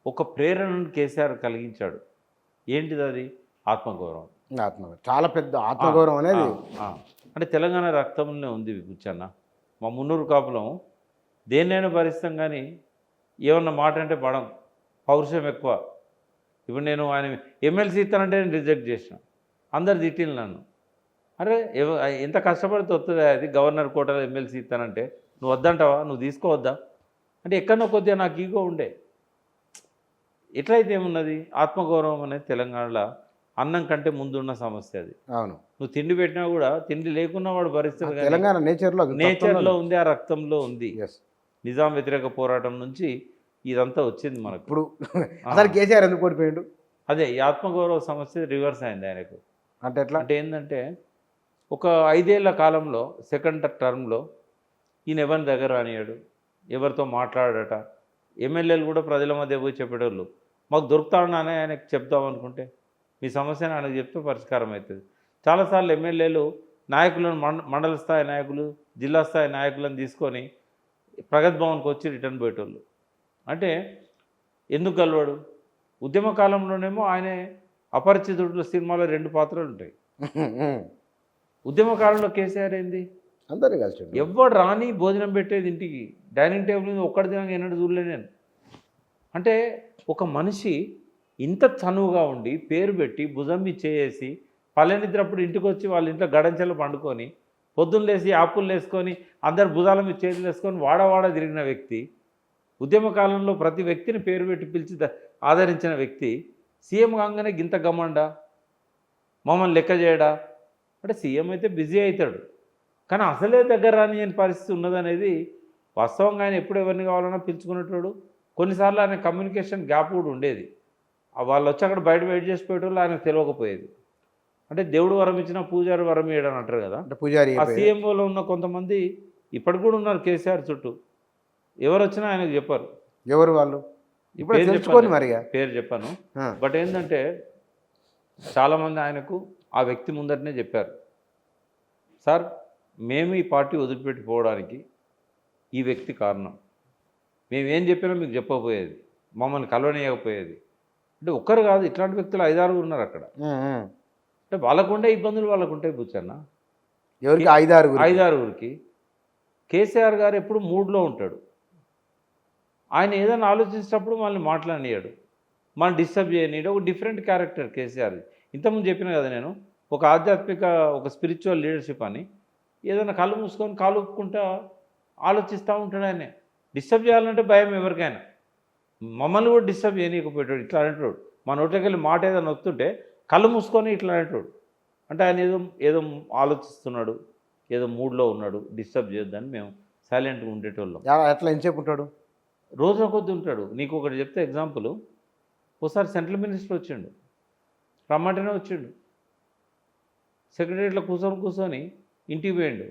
ఒక ప్రేరణను కేసీఆర్ కలిగించాడు. ఏంటిది అది? ఆత్మగౌరవం. చాలా పెద్ద ఆత్మగౌరవం అనేది. అంటే తెలంగాణ రక్తంలోనే ఉంది బుచ్చన్న. మా మున్నూరు కాపులం దేన్నైనా భరిస్తాం, కానీ ఏమన్నా మాట అంటే పడం, పౌరుషం ఎక్కువ. ఇప్పుడు నేను ఆయన ఎమ్మెల్సీ ఇస్తానంటే నేను రిజెక్ట్ చేసిన, అందరు తిట్టింది నన్ను. అరే ఎంత కష్టపడితే వస్తుంది అది, గవర్నర్ కోటలో ఎమ్మెల్సీ ఇస్తానంటే నువ్వు వద్దంటావా, నువ్వు తీసుకోవద్దా అంటే ఎక్కడో కొద్దిగా నాకు ఈగో ఉండే. ఎట్లయితే ఏమున్నది, ఆత్మగౌరవం అనేది తెలంగాణలో అన్నం కంటే ముందున్న సమస్య అది. అవును, నువ్వు తిండి పెట్టినా కూడా తిండి లేకున్నా వాడు భరిస్తాడు. తెలంగాణ నేచర్లో ఉంది, ఆ రక్తంలో ఉంది. నిజాం వ్యతిరేక పోరాటం నుంచి ఇదంతా వచ్చింది మనకు. ఇప్పుడు అసలు కేసీఆర్ ఎందుకు ఓడిపోయాడు? అదే ఈ ఆత్మగౌరవ సమస్య రివర్స్ అయింది ఆయనకు. అంటే ఎట్లా అంటే ఏంటంటే, ఒక 5 ఏళ్ల కాలంలో సెకండ్ టర్మ్లో ఈయన ఎవరిని దగ్గర రానియాడు, ఎవరితో మాట్లాడట. ఎమ్మెల్యేలు కూడా ప్రజల మధ్య పోయి చెప్పేటోళ్ళు, మాకు దొరుకుతాడని ఆయనకు చెప్తామనుకుంటే, మీ సమస్యను ఆయనకు చెప్తే పరిష్కారం అవుతుంది. చాలాసార్లు ఎమ్మెల్యేలు నాయకులను, మండల స్థాయి నాయకులు, జిల్లా స్థాయి నాయకులను తీసుకొని ప్రగతి భవన్కి వచ్చి రిటర్న్ పోయేటోళ్ళు. అంటే ఎందుకు గెలవాడు? ఉద్యమ కాలంలోనేమో ఆయన అపరిచితుడు సినిమాలో 2 పాత్రలు ఉంటాయి. ఉద్యమ కాలంలో కేసీఆర్ ఏంది, అందరినీ కలిసి ఎవడు రాని భోజనం పెట్టేది ఇంటికి, డైనింగ్ టేబుల్ మీద ఒక్కడి దినంగా ఎన్నడూ చూడలే నేను. అంటే ఒక మనిషి ఇంత చనువుగా ఉండి పేరు పెట్టి భుజం మీద చేసి పల్లెనిద్రప్పుడు ఇంటికి వచ్చి వాళ్ళ ఇంట్లో గడంచెలు పండుకొని పొద్దున్న లేసి ఆపులు వేసుకొని అందరు భుజాల మీద చేతులు వేసుకొని వాడవాడ తిరిగిన వ్యక్తి ఉద్యమ కాలంలో ప్రతి వ్యక్తిని పేరు పెట్టి పిలిచి ఆదరించిన వ్యక్తి సీఎం కాగానే గింత గమ్మండా, మమ్మల్ని లెక్క చేయడా అంటే సీఎం అయితే బిజీ అవుతాడు, కానీ అసలే దగ్గర రాని పరిస్థితి ఉన్నదనేది వాస్తవంగా. ఆయన ఎప్పుడు ఎవరిని కావాలన్నా పిలుచుకునేటోడు. కొన్నిసార్లు ఆయన కమ్యూనికేషన్ గ్యాప్ కూడా ఉండేది. వాళ్ళు వచ్చి అక్కడ బయట వెయిట్ చేసిపోయేటోళ్ళు ఆయనకు తెలియకపోయేది. అంటే దేవుడు వరం ఇచ్చిన పూజారి వరం ఇయ్యడని అంటారు కదా, పూజారి ఆ సీఎంఓలో ఉన్న కొంతమంది ఇప్పటికి కూడా ఉన్నారు కేసీఆర్ చుట్టూ. ఎవరు వచ్చినా ఆయనకు చెప్పారు. ఎవరు వాళ్ళు ఇప్పుడు తెలుసుకోండి మరిగా పేరు చెప్పాను. బట్ ఏంటంటే చాలామంది ఆయనకు ఆ వ్యక్తి ముందటనే చెప్పారు, సార్ మేము ఈ పార్టీ వదిలిపెట్టిపోవడానికి ఈ వ్యక్తి కారణం, మేమేం చెప్పినా మీకు చెప్పకపోయేది, మమ్మల్ని కలవనీయకపోయేది. అంటే ఒక్కరు కాదు, ఇట్లాంటి వ్యక్తులు 5-6 ఉన్నారు అక్కడ. అంటే వాళ్ళకుండే ఇబ్బందులు వాళ్ళకుంటాయి బుచ్చన్న. ఎవరికి? 5-6కి. కేసీఆర్ గారు ఎప్పుడు మూడ్లో ఉంటాడు. ఆయన ఏదైనా ఆలోచించినప్పుడు మనల్ని మాట్లాడినాడు, మనం డిస్టర్బ్ చేయనీడు. ఒక డిఫరెంట్ క్యారెక్టర్ కేసీఆర్. ఇంతకుముందు చెప్పిన కదా నేను, ఒక ఆధ్యాత్మిక ఒక స్పిరిచువల్ లీడర్షిప్ అని. ఏదైనా కళ్ళు మూసుకొని కాలు ఒప్పుకుంటా ఆలోచిస్తూ ఉంటాడు. ఆయన డిస్టర్బ్ చేయాలంటే భయం ఎవరికైనా. మమ్మల్ని కూడా డిస్టర్బ్ చేయనీయకపోయేటాడు. ఇట్లా అనేటోడు, మా నోట్లోకి వెళ్ళి మాట ఏదైనా వస్తుంటే కళ్ళు మూసుకొని ఇట్లా అనేటోడు. అంటే ఆయన ఏదో ఆలోచిస్తున్నాడు, ఏదో మూడ్లో ఉన్నాడు, డిస్టర్బ్ చేయొద్దని మేము సైలెంట్గా ఉండేటోళ్ళం. ఎట్లా ఎంతసేపు ఉంటాడు? రోజున కొద్ది ఉంటాడు. నీకు ఒకటి చెప్తే ఎగ్జాంపుల్, ఒకసారి సెంట్రల్ మినిస్టర్ వచ్చిండు, రమ్మంటేనే వచ్చిండు. సెక్రటరీలో కూర్చొని ఇంటికి పోయిండు.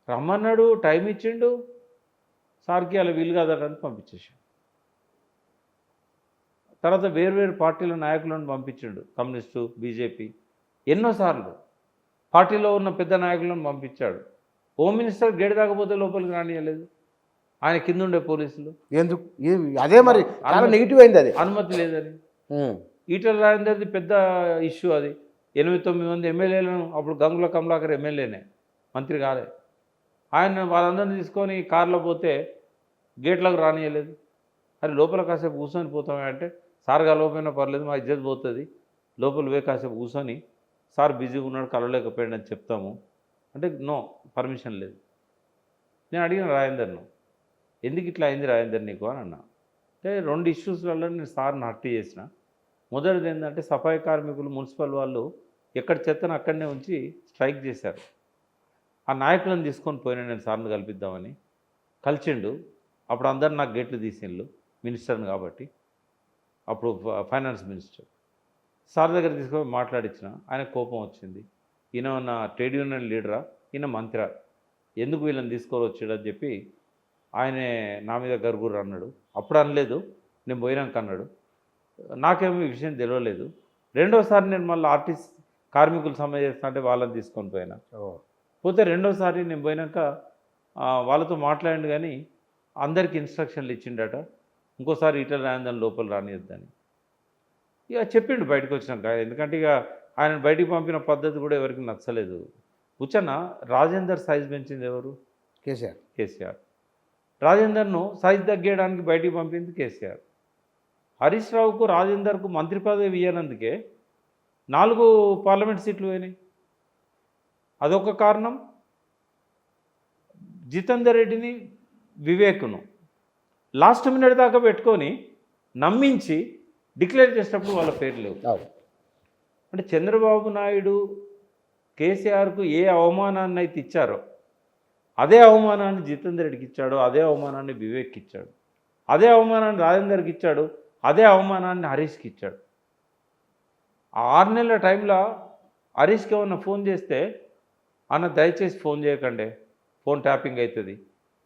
రమ్మన్నాడు, టైం ఇచ్చిండు, సార్కి అలా వీలు కాదని పంపించేసాడు. తర్వాత వేరు పార్టీల నాయకులను పంపించాడు, కమ్యూనిస్టు, బీజేపీ, ఎన్నోసార్లు పార్టీలో ఉన్న పెద్ద నాయకులను పంపించాడు. హోమ్ మినిస్టర్ గేట్ దాకపోతే లోపలికి రానియలేదు, ఆయన కింద ఉండే పోలీసులు. ఎందుకు? అదే మరి చాలా నెగిటివ్ అయింది, అది అనుమతి లేదని. ఈటల రాజేందర్ది పెద్ద ఇష్యూ అది. 8-9 మంది ఎమ్మెల్యేలను, అప్పుడు గంగుల కమలాకర్ ఎమ్మెల్యేనే, మంత్రి కాలే. ఆయన వాళ్ళందరినీ తీసుకొని కారులో పోతే గేట్లకు రానియలేదు. అరే లోపల కాసేపు కూర్చొని పోతామే అంటే, సార్ కలవకపోయినా పర్లేదు, మా ఇజ్జత్ పోతుంది, లోపల పోయి కాసేపు కూర్చొని సార్ బిజీగా ఉన్నాడు కలవలేకపోయాడు అని చెప్తాము అంటే నో, పర్మిషన్ లేదు. నేను అడిగిన రాజేందర్ను, ఎందుకు ఇట్లా అయింది రాజేందర్ నీకు అని అన్నా. అంటే 2 ఇష్యూస్లలో నేను సార్ని హర్ట్ చేసిన. మొదటిది ఏంటంటే సఫాయి కార్మికులు, మున్సిపల్ వాళ్ళు ఎక్కడ చెత్తను అక్కడనే ఉంచి స్ట్రైక్ చేశారు. ఆ నాయకులను తీసుకొని పోయినా నేను సార్ని కల్పిద్దామని. కలిసిండు. అప్పుడు అందరు నాకు గేట్లు తీసిండ్రు, మినిస్టర్ని కాబట్టి, అప్పుడు ఫైనాన్స్ మినిస్టర్. సార్ దగ్గర తీసుకొని మాట్లాడించిన. ఆయన కోపం వచ్చింది. ఈయన నా ట్రేడ్ యూనియన్ లీడరా, ఈయన మంత్రా, ఎందుకు వీళ్ళని తీసుకొని వచ్చాడని చెప్పి ఆయనే నా మీద గరుగురు అన్నాడు. అప్పుడు అనలేదు, నేను పోయినాక అన్నాడు. నాకేమో ఈ విషయం తెలియలేదు. రెండోసారి నేను మళ్ళీ ఆర్టిస్ట్ కార్మికులు సమ్మె చేస్తా అంటే వాళ్ళని తీసుకొని పోయినా. పోతే రెండోసారి నేను పోయినాక వాళ్ళతో మాట్లాడిండు, కానీ అందరికీ ఇన్స్ట్రక్షన్లు ఇచ్చిండట, ఇంకోసారి ఈటల రాజేందర్ లోపల రానియద్దని. ఇక చెప్పిండు బయటకు వచ్చినాక. ఎందుకంటే ఇక ఆయన బయటికి పంపిన పద్ధతి కూడా ఎవరికి నచ్చలేదు. కూర్చొన్న రాజేందర్ సైజ్ పెంచింది ఎవరు? కేసీఆర్. రాజేందర్ను సైజ్ తగ్గేయడానికి బయటికి పంపింది కేసీఆర్. హరీష్ రావుకు, రాజేందర్కు మంత్రి పదవి ఇవ్వనందుకే 4 పార్లమెంట్ సీట్లు పోయినాయి. అదొక కారణం. జితేందర్ రెడ్డిని, వివేక్ను లాస్ట్ మినిట్ దాకా పెట్టుకొని నమ్మించి డిక్లేర్ చేసినప్పుడు వాళ్ళ పేర్లు లేవు. అంటే చంద్రబాబు నాయుడు కేసీఆర్కు ఏ అవమానాన్ని అయితే ఇచ్చారో అదే అవమానాన్ని జితేందర్ రెడ్డికి ఇచ్చాడు, అదే అవమానాన్ని వివేక్కి ఇచ్చాడు, అదే అవమానాన్ని రాజేందర్కి ఇచ్చాడు, అదే అవమానాన్ని హరీష్కి ఇచ్చాడు. ఆ 6 నెలల టైంలో హరీష్కి ఏమన్నా ఫోన్ చేస్తే, అన్న దయచేసి ఫోన్ చేయకండి, ఫోన్ ట్యాపింగ్ అవుతుంది,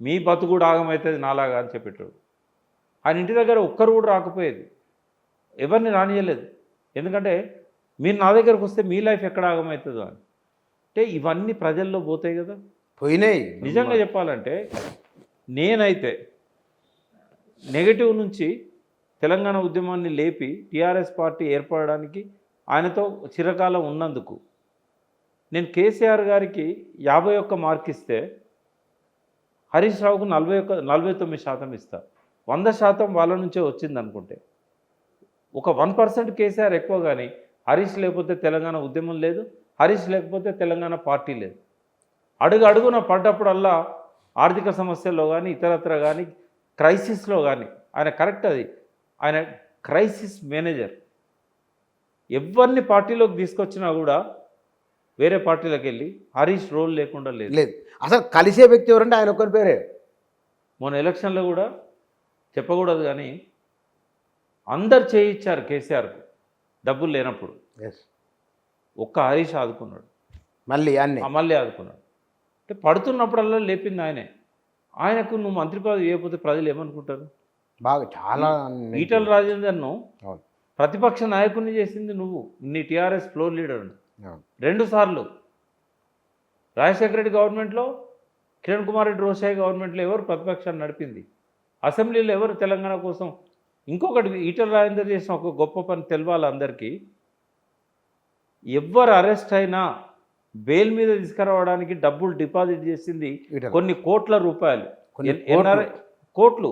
మీ బతుకు కూడా ఆగమవుతుంది నాలాగా అని చెప్పేటాడు. ఆయన ఇంటి దగ్గర ఒక్కరు కూడా రాకపోయేది, ఎవరిని రానియలేదు. ఎందుకంటే మీరు నా దగ్గరకు వస్తే మీ లైఫ్ ఎక్కడ ఆగమవుతుందో అని. అంటే ఇవన్నీ ప్రజల్లో పోతాయి కదా, పోయినాయి. నిజంగా చెప్పాలంటే నేనైతే నెగటివ్ నుంచి తెలంగాణ ఉద్యమాన్ని లేపి టీఆర్ఎస్ పార్టీ ఏర్పడడానికి ఆయనతో చిరకాలం ఉన్నందుకు నేను కేసీఆర్ గారికి 51 మార్క్ ఇస్తే హరీష్ రావుకు 49% ఇస్తా. 100% వాళ్ళ నుంచే వచ్చింది అనుకుంటే. ఒక 1% కేసీఆర్ ఎక్కువ, కానీ హరీష్ లేకపోతే తెలంగాణ ఉద్యమం లేదు, హరీష్ లేకపోతే తెలంగాణ పార్టీ లేదు. అడుగున పడ్డప్పుడల్లా ఆర్థిక సమస్యల్లో కానీ ఇతరత్ర కానీ క్రైసిస్లో కానీ ఆయన కరెక్ట్ అది, ఆయన క్రైసిస్ మేనేజర్. ఎవరిని పార్టీలోకి తీసుకొచ్చినా కూడా వేరే పార్టీలోకి వెళ్ళి హరీష్ రోల్ లేకుండా లేదు. లేదు, అసలు కలిసే వ్యక్తి ఎవరంటే ఆయన ఒక్కరి పేరే. మొన్న ఎలక్షన్లో కూడా చెప్పకూడదు కానీ అందరు చేయించారు కేసీఆర్కు డబ్బులు లేనప్పుడు. ఎస్, ఒక్క హరీష్ ఆదుకున్నాడు, మళ్ళీ అన్నీ మళ్ళీ ఆదుకున్నాడు. అంటే పడుతున్నప్పుడల్లా లేపింది ఆయనే. ఆయనకు నువ్వు మంత్రి పదవి ఇవ్వకపోతే ప్రజలు ఏమనుకుంటారు? బాగా చాలా ఈటల రాజేందర్ను అవును, ప్రతిపక్ష నాయకుడిని చేసింది నువ్వు, నీ టీఆర్ఎస్ ఫ్లోర్ లీడర్ని అవును. 2 సార్లు. రాజశేఖర రెడ్డి గవర్నమెంట్లో, కిరణ్ కుమార్ రెడ్డి రోషాయి గవర్నమెంట్లో ఎవరు ప్రతిపక్షాన్ని నడిపింది? అసెంబ్లీలో ఎవరు తెలంగాణ కోసం? ఇంకొకటి, ఈటల రాజేందర్ చేసిన ఒక గొప్ప పని తెలవాలి అందరికీ. ఎవరు అరెస్ట్ అయినా బెయిల్ మీద తీసుకురావడానికి డబ్బులు డిపాజిట్ చేసింది ఈటల. కొన్ని కోట్ల రూపాయలు. కొన్ని ఎన్ఆర్ఐ కోట్లు.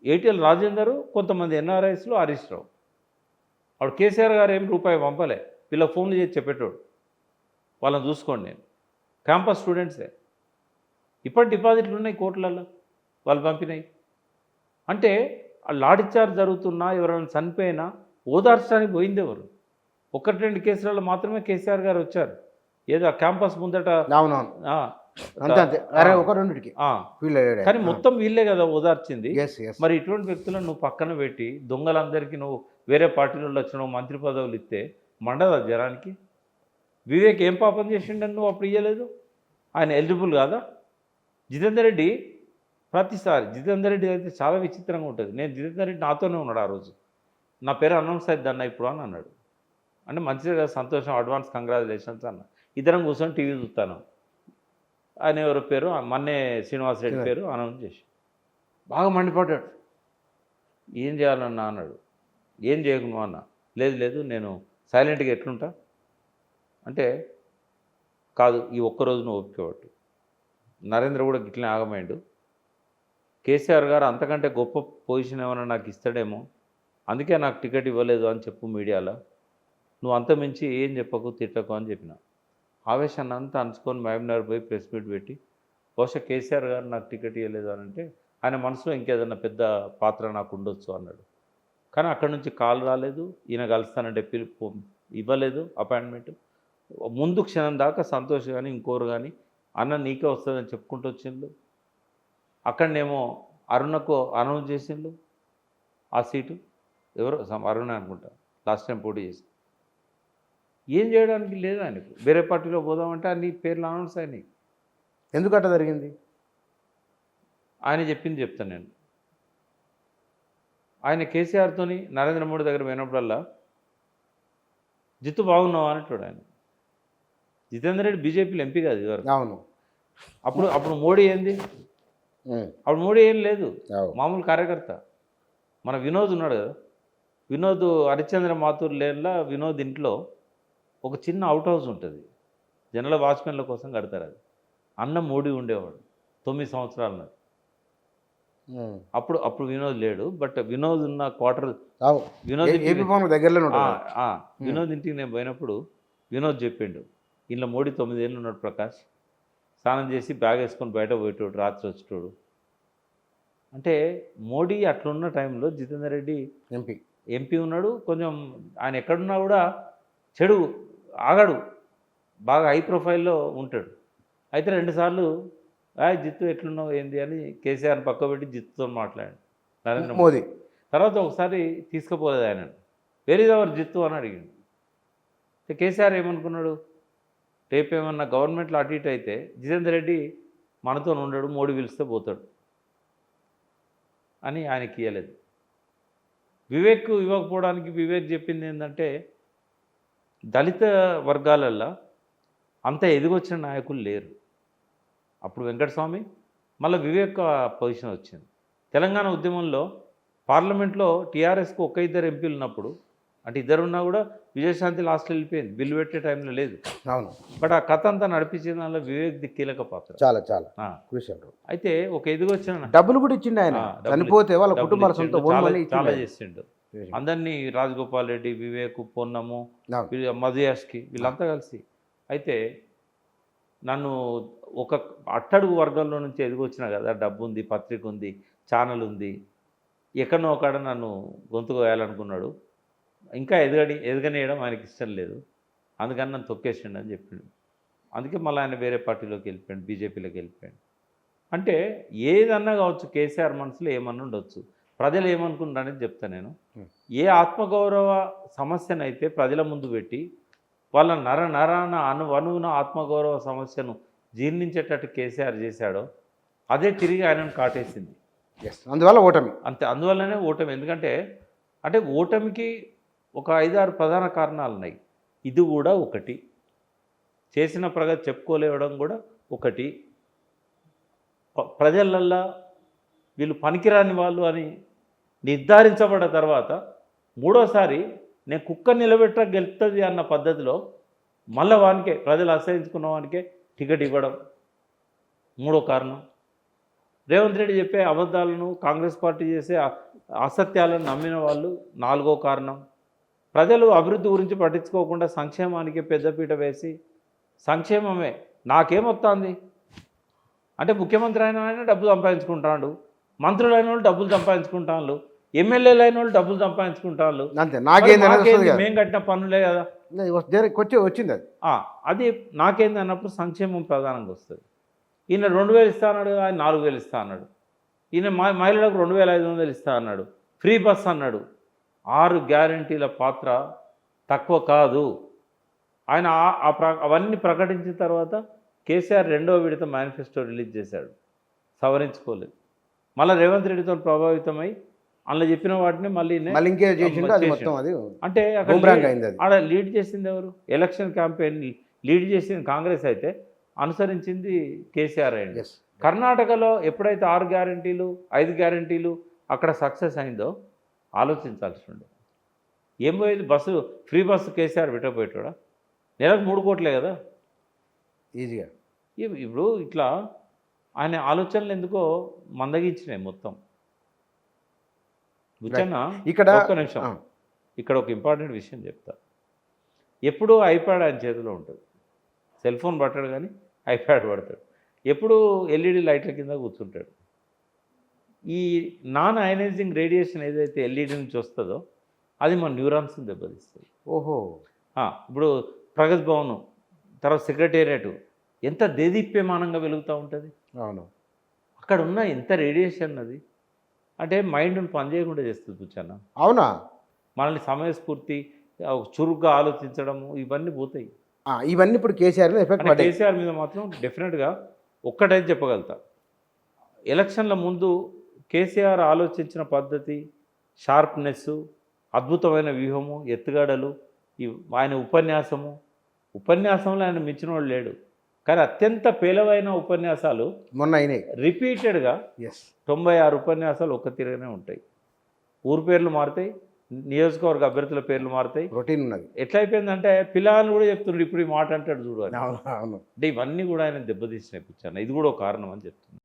ఈటల రాజేందర్, కొంతమంది ఎన్ఆర్ఐస్లో హరీష్ రావు. అప్పుడు కేసీఆర్ గారు ఏం రూపాయి పంపలే, వీళ్ళ ఫోన్లు చేసి చెప్పేటోడు, వాళ్ళని చూసుకోండి. నేను క్యాంపస్ స్టూడెంట్సే, ఇప్పటి డిపాజిట్లు ఉన్నాయి కోట్లలో, వాళ్ళు పంపినాయి. అంటే ఆ లాఠీచార్జ్ జరుగుతున్నా, ఎవరైనా చనిపోయినా ఓదార్చడానికి పోయింది ఎవరు? 1-2 కేసులలో మాత్రమే కేసీఆర్ గారు వచ్చారు. ఏదో ఆ క్యాంపస్ ముందట అవునవును, ఆ, అంతే అంతే, అరే ఒక రెండుకి ఆ, ఫీల్ అయ్యాడు. కానీ మొత్తం వీళ్ళే కదా ఓదార్చింది. ఎస్ ఎస్, మరి ఇటువంటి వ్యక్తులను నువ్వు పక్కన పెట్టి దొంగలందరికీ నువ్వు వేరే పార్టీలలో వచ్చిన మంత్రి పదవులు ఇస్తే మండదా జనానికి? వివేక్ ఏం పాపం చేసిండని నువ్వు అప్పుడు ఇవ్వలేదు? ఆయన ఎలిజిబుల్ కాదా? జితేందర్ రెడ్డి ప్రతిసారి, జితేందర్ రెడ్డి అయితే చాలా విచిత్రంగా ఉంటుంది. నేను జితేందర్ రెడ్డి నాతోనే ఉన్నాడు ఆ రోజు. నా పేరు అనౌన్స్ అవుతుంది అన్న ఇప్పుడు అని అన్నాడు. అంటే మంచిగా కదా, సంతోషం, అడ్వాన్స్ కంగ్రాచులేషన్స్ అన్న. ఇద్దరం కూర్చొని టీవీ చూస్తాను. ఆయన ఎవరి పేరు, మన్నే శ్రీనివాసరెడ్డి పేరు అనౌన్స్ చేసి బాగా మండిపడ్డాడు. ఏం చేయాలన్నా అన్నాడు. ఏం చేయకుండా అన్న, లేదు లేదు నేను సైలెంట్గా ఎట్లుంటా అంటే, కాదు ఈ ఒక్కరోజు నువ్వు ఒప్పుకోవట్టు. నరేంద్ర కూడా గిట్లనే ఆగమైండు. కేసీఆర్ గారు అంతకంటే గొప్ప పొజిషన్ ఏమైనా నాకు ఇస్తాడేమో, అందుకే నాకు టికెట్ ఇవ్వలేదు అని చెప్పు మీడియాలో. నువ్వు అంత మించి ఏం చెప్పకు, తిట్టకు అని చెప్పిన. ఆవేశాన్ని అంతా అంచుకొని మహబూబ్నగర్ పోయి ప్రెస్ మీట్ పెట్టి, బహుశా కేసీఆర్ గారు నాకు టికెట్ ఇవ్వలేదు అని అంటే ఆయన మనసులో ఇంకేదన్నా పెద్ద పాత్ర నాకు ఉండొచ్చు అన్నాడు. కానీ అక్కడి నుంచి కాల్ రాలేదు, ఈయన కలుస్తానంటే పిలుపు ఇవ్వలేదు అపాయింట్మెంట్. ముందు క్షణం దాకా సంతోష్ కానీ ఇంకోరు కానీ అన్న నీకే వస్తుందని చెప్పుకుంటూ వచ్చిండు. అక్కడనేమో అరుణకు అనౌన్స్ చేసిండు ఆ సీటు. ఎవరో అరుణ అనుకుంటా లాస్ట్ టైం పోటీ చేసి. ఏం చేయడానికి లేదు ఆయనకు. వేరే పార్టీలో పోదామంటే అన్ని పేర్లు అనౌన్స్ అయినాయి. ఎందుకట్లా జరిగింది? ఆయన చెప్పింది చెప్తాను నేను. ఆయన కేసీఆర్తోని నరేంద్ర మోడీ దగ్గర పోయినప్పుడల్లా జిత్తు బాగున్నావా అంటాడు ఆయన. జితేందర్ రెడ్డి బీజేపీలో ఎంపీ కాదు ఇదివరకు. అవును, అప్పుడు మోడీ ఏంది? అప్పుడు మోడీ ఏం లేదు, మామూలు కార్యకర్త. మన వినోద్ ఉన్నాడు కదా, వినోద్ హరిశ్చంద్ర మాథూర్ లేన్లో వినోద్ ఇంట్లో ఒక చిన్న అవుట్ హౌస్ ఉంటుంది, జనరల్ వాచ్మెన్ల కోసం కడతారు. అది అన్న మోడీ ఉండేవాడు 9 సంవత్సరాల నాడు. అప్పుడు వినోద్ లేడు, బట్ వినోద్ ఉన్న క్వార్టర్, వినోద్ ఇంటికి నేను పోయినప్పుడు వినోద్ చెప్పిండు, ఇంట్లో మోడీ 9 ఏళ్ళు ఉన్నాడు ప్రకాష్, స్నానం చేసి బ్యాగ్ వేసుకొని బయట పోయేటోడు, రాత్రి వచ్చేటోడు. అంటే మోడీ అట్లున్న టైంలో జితేందర్ రెడ్డి ఎంపీ ఉన్నాడు. కొంచెం ఆయన ఎక్కడున్నా కూడా చెడు ఆగాడు, బాగా హై ప్రొఫైల్లో ఉంటాడు. అయితే 2 సార్లు జిత్తు ఎట్లున్నావు ఏంది అని కేసీఆర్ని పక్క పెట్టి జిత్తుతో మాట్లాడాడు నరేంద్ర మోదీ. తర్వాత ఒకసారి తీసుకుపోలేదు ఆయన, వెరీ ఎవర్ జిత్తు అని అడిగాడు. కేసీఆర్ ఏమనుకున్నాడు, రేపు ఏమన్నా గవర్నమెంట్లో అటు ఇటు అయితే జితేందర్ రెడ్డి మనతో ఉండడు, మోడీ పిలిస్తే పోతాడు అని ఆయనకి ఇవ్వలేదు. వివేక్ ఇవ్వకపోవడానికి వివేక్ చెప్పింది ఏంటంటే, దళిత వర్గాలల్లో అంత ఎదిగొచ్చిన నాయకులు లేరు. అప్పుడు వెంకటస్వామి, మళ్ళీ వివేక్ పొజిషన్ వచ్చింది. తెలంగాణ ఉద్యమంలో పార్లమెంట్లో టీఆర్ఎస్కు 1-2 ఎంపీలు ఉన్నప్పుడు, అంటే 2 ఉన్నా కూడా విజయశాంతి లాస్ట్లో వెళ్ళిపోయింది, బిల్లు పెట్టే టైంలో లేదు. అవును, బట్ ఆ కథ అంతా నడిపించిన దానిలో వివేక్ది కీలక పాత్ర. చాలా క్రూషియల్. అయితే ఒక ఎదిగొచ్చిన డబ్బులు కూడా ఇచ్చిండు ఆయన, చనిపోతే వాళ్ళ కుటుంబాల సొంత చాలా చేసిండు. అందరినీ, రాజగోపాల్ రెడ్డి, వివేక్, పొన్నము, మధుయాష్కి, వీళ్ళంతా కలిసి. అయితే నన్ను ఒక అట్టడుగు వర్గంలో నుంచి ఎదిగొచ్చిన కదా, డబ్బు ఉంది, పత్రిక ఉంది, ఛానల్ ఉంది, ఎక్కడనో ఒకడ నన్ను గొంతు కోయాలనుకున్నాడు, ఇంకా ఎదగనేయడం ఆయనకి ఇష్టం లేదు, అందుకని నన్ను తొక్కేసిండు అని చెప్పిండు. అందుకే మళ్ళీ ఆయన వేరే పార్టీలోకి వెళ్ళిపోయాడు, బీజేపీలోకి వెళ్ళిపోయాడు. అంటే ఏదన్నా కావచ్చు, కేసీఆర్ మనసులో ఏమన్నా ఉండొచ్చు, ప్రజలు ఏమనుకుంటారు అనేది చెప్తాను నేను. ఏ ఆత్మగౌరవ సమస్యనైతే ప్రజల ముందు పెట్టి వాళ్ళ నరాన అణువున ఆత్మగౌరవ సమస్యను జీర్ణించేటట్టు కేసీఆర్ చేశాడో అదే తిరిగి ఆయనను కాటేసింది. అందువల్ల ఓటమి. అంతే, అందువల్లనే ఓటమి. ఎందుకంటే అంటే ఓటమికి ఒక 5-6 ప్రధాన కారణాలు ఉన్నాయి. ఇది కూడా ఒకటి, చేసిన ప్రగతి చెప్పుకోలేవడం కూడా ఒకటి, ప్రజలల్లా వీళ్ళు పనికిరాని వాళ్ళు అని నిర్ధారించబడ్డ తర్వాత మూడోసారి నేను కుక్క నిలబెట్ట గెలుస్తుంది అన్న పద్ధతిలో మళ్ళీ వానికే, ప్రజలు అసహించుకున్న వానికే టికెట్ ఇవ్వడం మూడో కారణం. రేవంత్ రెడ్డి చెప్పే అబద్ధాలను, కాంగ్రెస్ పార్టీ చేసే అసత్యాలను నమ్మిన వాళ్ళు నాలుగో కారణం. ప్రజలు అభివృద్ధి గురించి పట్టించుకోకుండా సంక్షేమానికి పెద్దపీట వేసి, సంక్షేమమే నాకేమొస్తుంది అంటే ముఖ్యమంత్రి అయిన ఆయన డబ్బులు సంపాదించుకుంటాడు, మంత్రులు అయిన వాళ్ళు డబ్బులు సంపాదించుకుంటాను, ఎమ్మెల్యేలు అయిన వాళ్ళు డబ్బులు సంపాదించుకుంటాను, అంతే. నాకేంది, మేము కట్టిన పనులే కదా వచ్చింది అది. అది నాకేంది అన్నప్పుడు సంక్షేమం ప్రధానంగా వస్తుంది. ఈయన 2000 ఇస్తా అన్నాడు కదా, ఆయన 4000 ఇస్తా అన్నాడు. ఈయన మహిళలకు 2500 ఇస్తా అన్నాడు, ఫ్రీ బస్ అన్నాడు. 6 గ్యారంటీల పాత్ర తక్కువ కాదు. ఆయన అవన్నీ ప్రకటించిన తర్వాత కేసీఆర్ 2వ విడత మేనిఫెస్టో రిలీజ్ చేశాడు, సవరించుకోలేదు. మళ్ళీ రేవంత్ రెడ్డితో ప్రభావితమై అందులో చెప్పిన వాటిని మళ్ళీ ఇంకే చేసిండు. అది మొత్తం అది అంటే ఆడ లీడ్ చేసింది ఎవరు? ఎలక్షన్ క్యాంపెయిన్ లీడ్ చేసింది కాంగ్రెస్ అయితే అనుసరించింది కేసీఆర్ అయింది. కర్ణాటకలో ఎప్పుడైతే 6 గ్యారంటీలు 5 గ్యారంటీలు అక్కడ సక్సెస్ అయిందో ఆలోచించాల్సి ఉండే. ఏం పోయేది, బస్సు ఫ్రీ బస్సు కేసీఆర్ పెట్టబోయేటోడా? నెలకు 3 కోట్లే కదా ఈజీగా. ఇప్పుడు ఇట్లా ఆయన ఆలోచనలు ఎందుకో మందగించినాయి మొత్తం. బుచ్చన్న ఇక్కడ ఒక్క నిమిషం, ఇక్కడ ఒక ఇంపార్టెంట్ విషయం చెప్తా. ఎప్పుడూ ఐప్యాడ్ ఆయన చేతిలో ఉంటుంది, సెల్ ఫోన్ పట్టాడు కానీ ఐప్యాడ్ పడతాడు, ఎప్పుడు ఎల్ఈడి లైట్ల కింద కూర్చుంటాడు. ఈ నాన్ అయనైజింగ్ రేడియేషన్ ఏదైతే ఎల్ఈడి నుంచి వస్తుందో అది మన న్యూరాన్స్ని దెబ్బతీస్తుంది. ఓహో. ఇప్పుడు ప్రగతి భవన్ తర్వాత సెక్రటేరియట్ ఎంత దేదీప్యమానంగా వెలుగుతూ ఉంటుంది. అవును. అక్కడ ఉన్న ఎంత రేడియేషన్ అది అంటే మైండ్ని పనిచేయకుండా చేస్తుంది బుచ్చన్న. అవునా? మనల్ని సమయస్ఫూర్తి, చురుగ్గా ఆలోచించడము ఇవన్నీ పోతాయి. ఇవన్నీ ఇప్పుడు కేసీఆర్ కేసీఆర్ మీద మాత్రం డెఫినెట్గా ఒక్కటైతే చెప్పగలుగుతా, ఎలక్షన్ల ముందు కేసీఆర్ ఆలోచించిన పద్ధతి, షార్ప్నెస్, అద్భుతమైన వ్యూహము, ఎత్తుగడలు, ఆయన ఉపన్యాసంలో ఆయన మించిన వాడు లేడు. కానీ అత్యంత పేలవైన ఉపన్యాసాలు మొన్న అయినాయి రిపీటెడ్గా. 96 ఉపన్యాసాలు ఒక్క తీరుగానే ఉంటాయి. ఊరు పేర్లు మారుతాయి, నియోజకవర్గ అభ్యర్థుల పేర్లు మారుతాయి, రొటీన్ ఉన్నది. ఎట్లా అయిపోయిందంటే పిల్లలు కూడా చెప్తున్నారు ఇప్పుడు ఈ మాట అంటాడు చూడు అని. అవును. అంటే ఇవన్నీ కూడా ఆయన దెబ్బతీసినాయి పిచ్చాను. ఇది కూడా ఒక కారణం అని చెప్తుంది.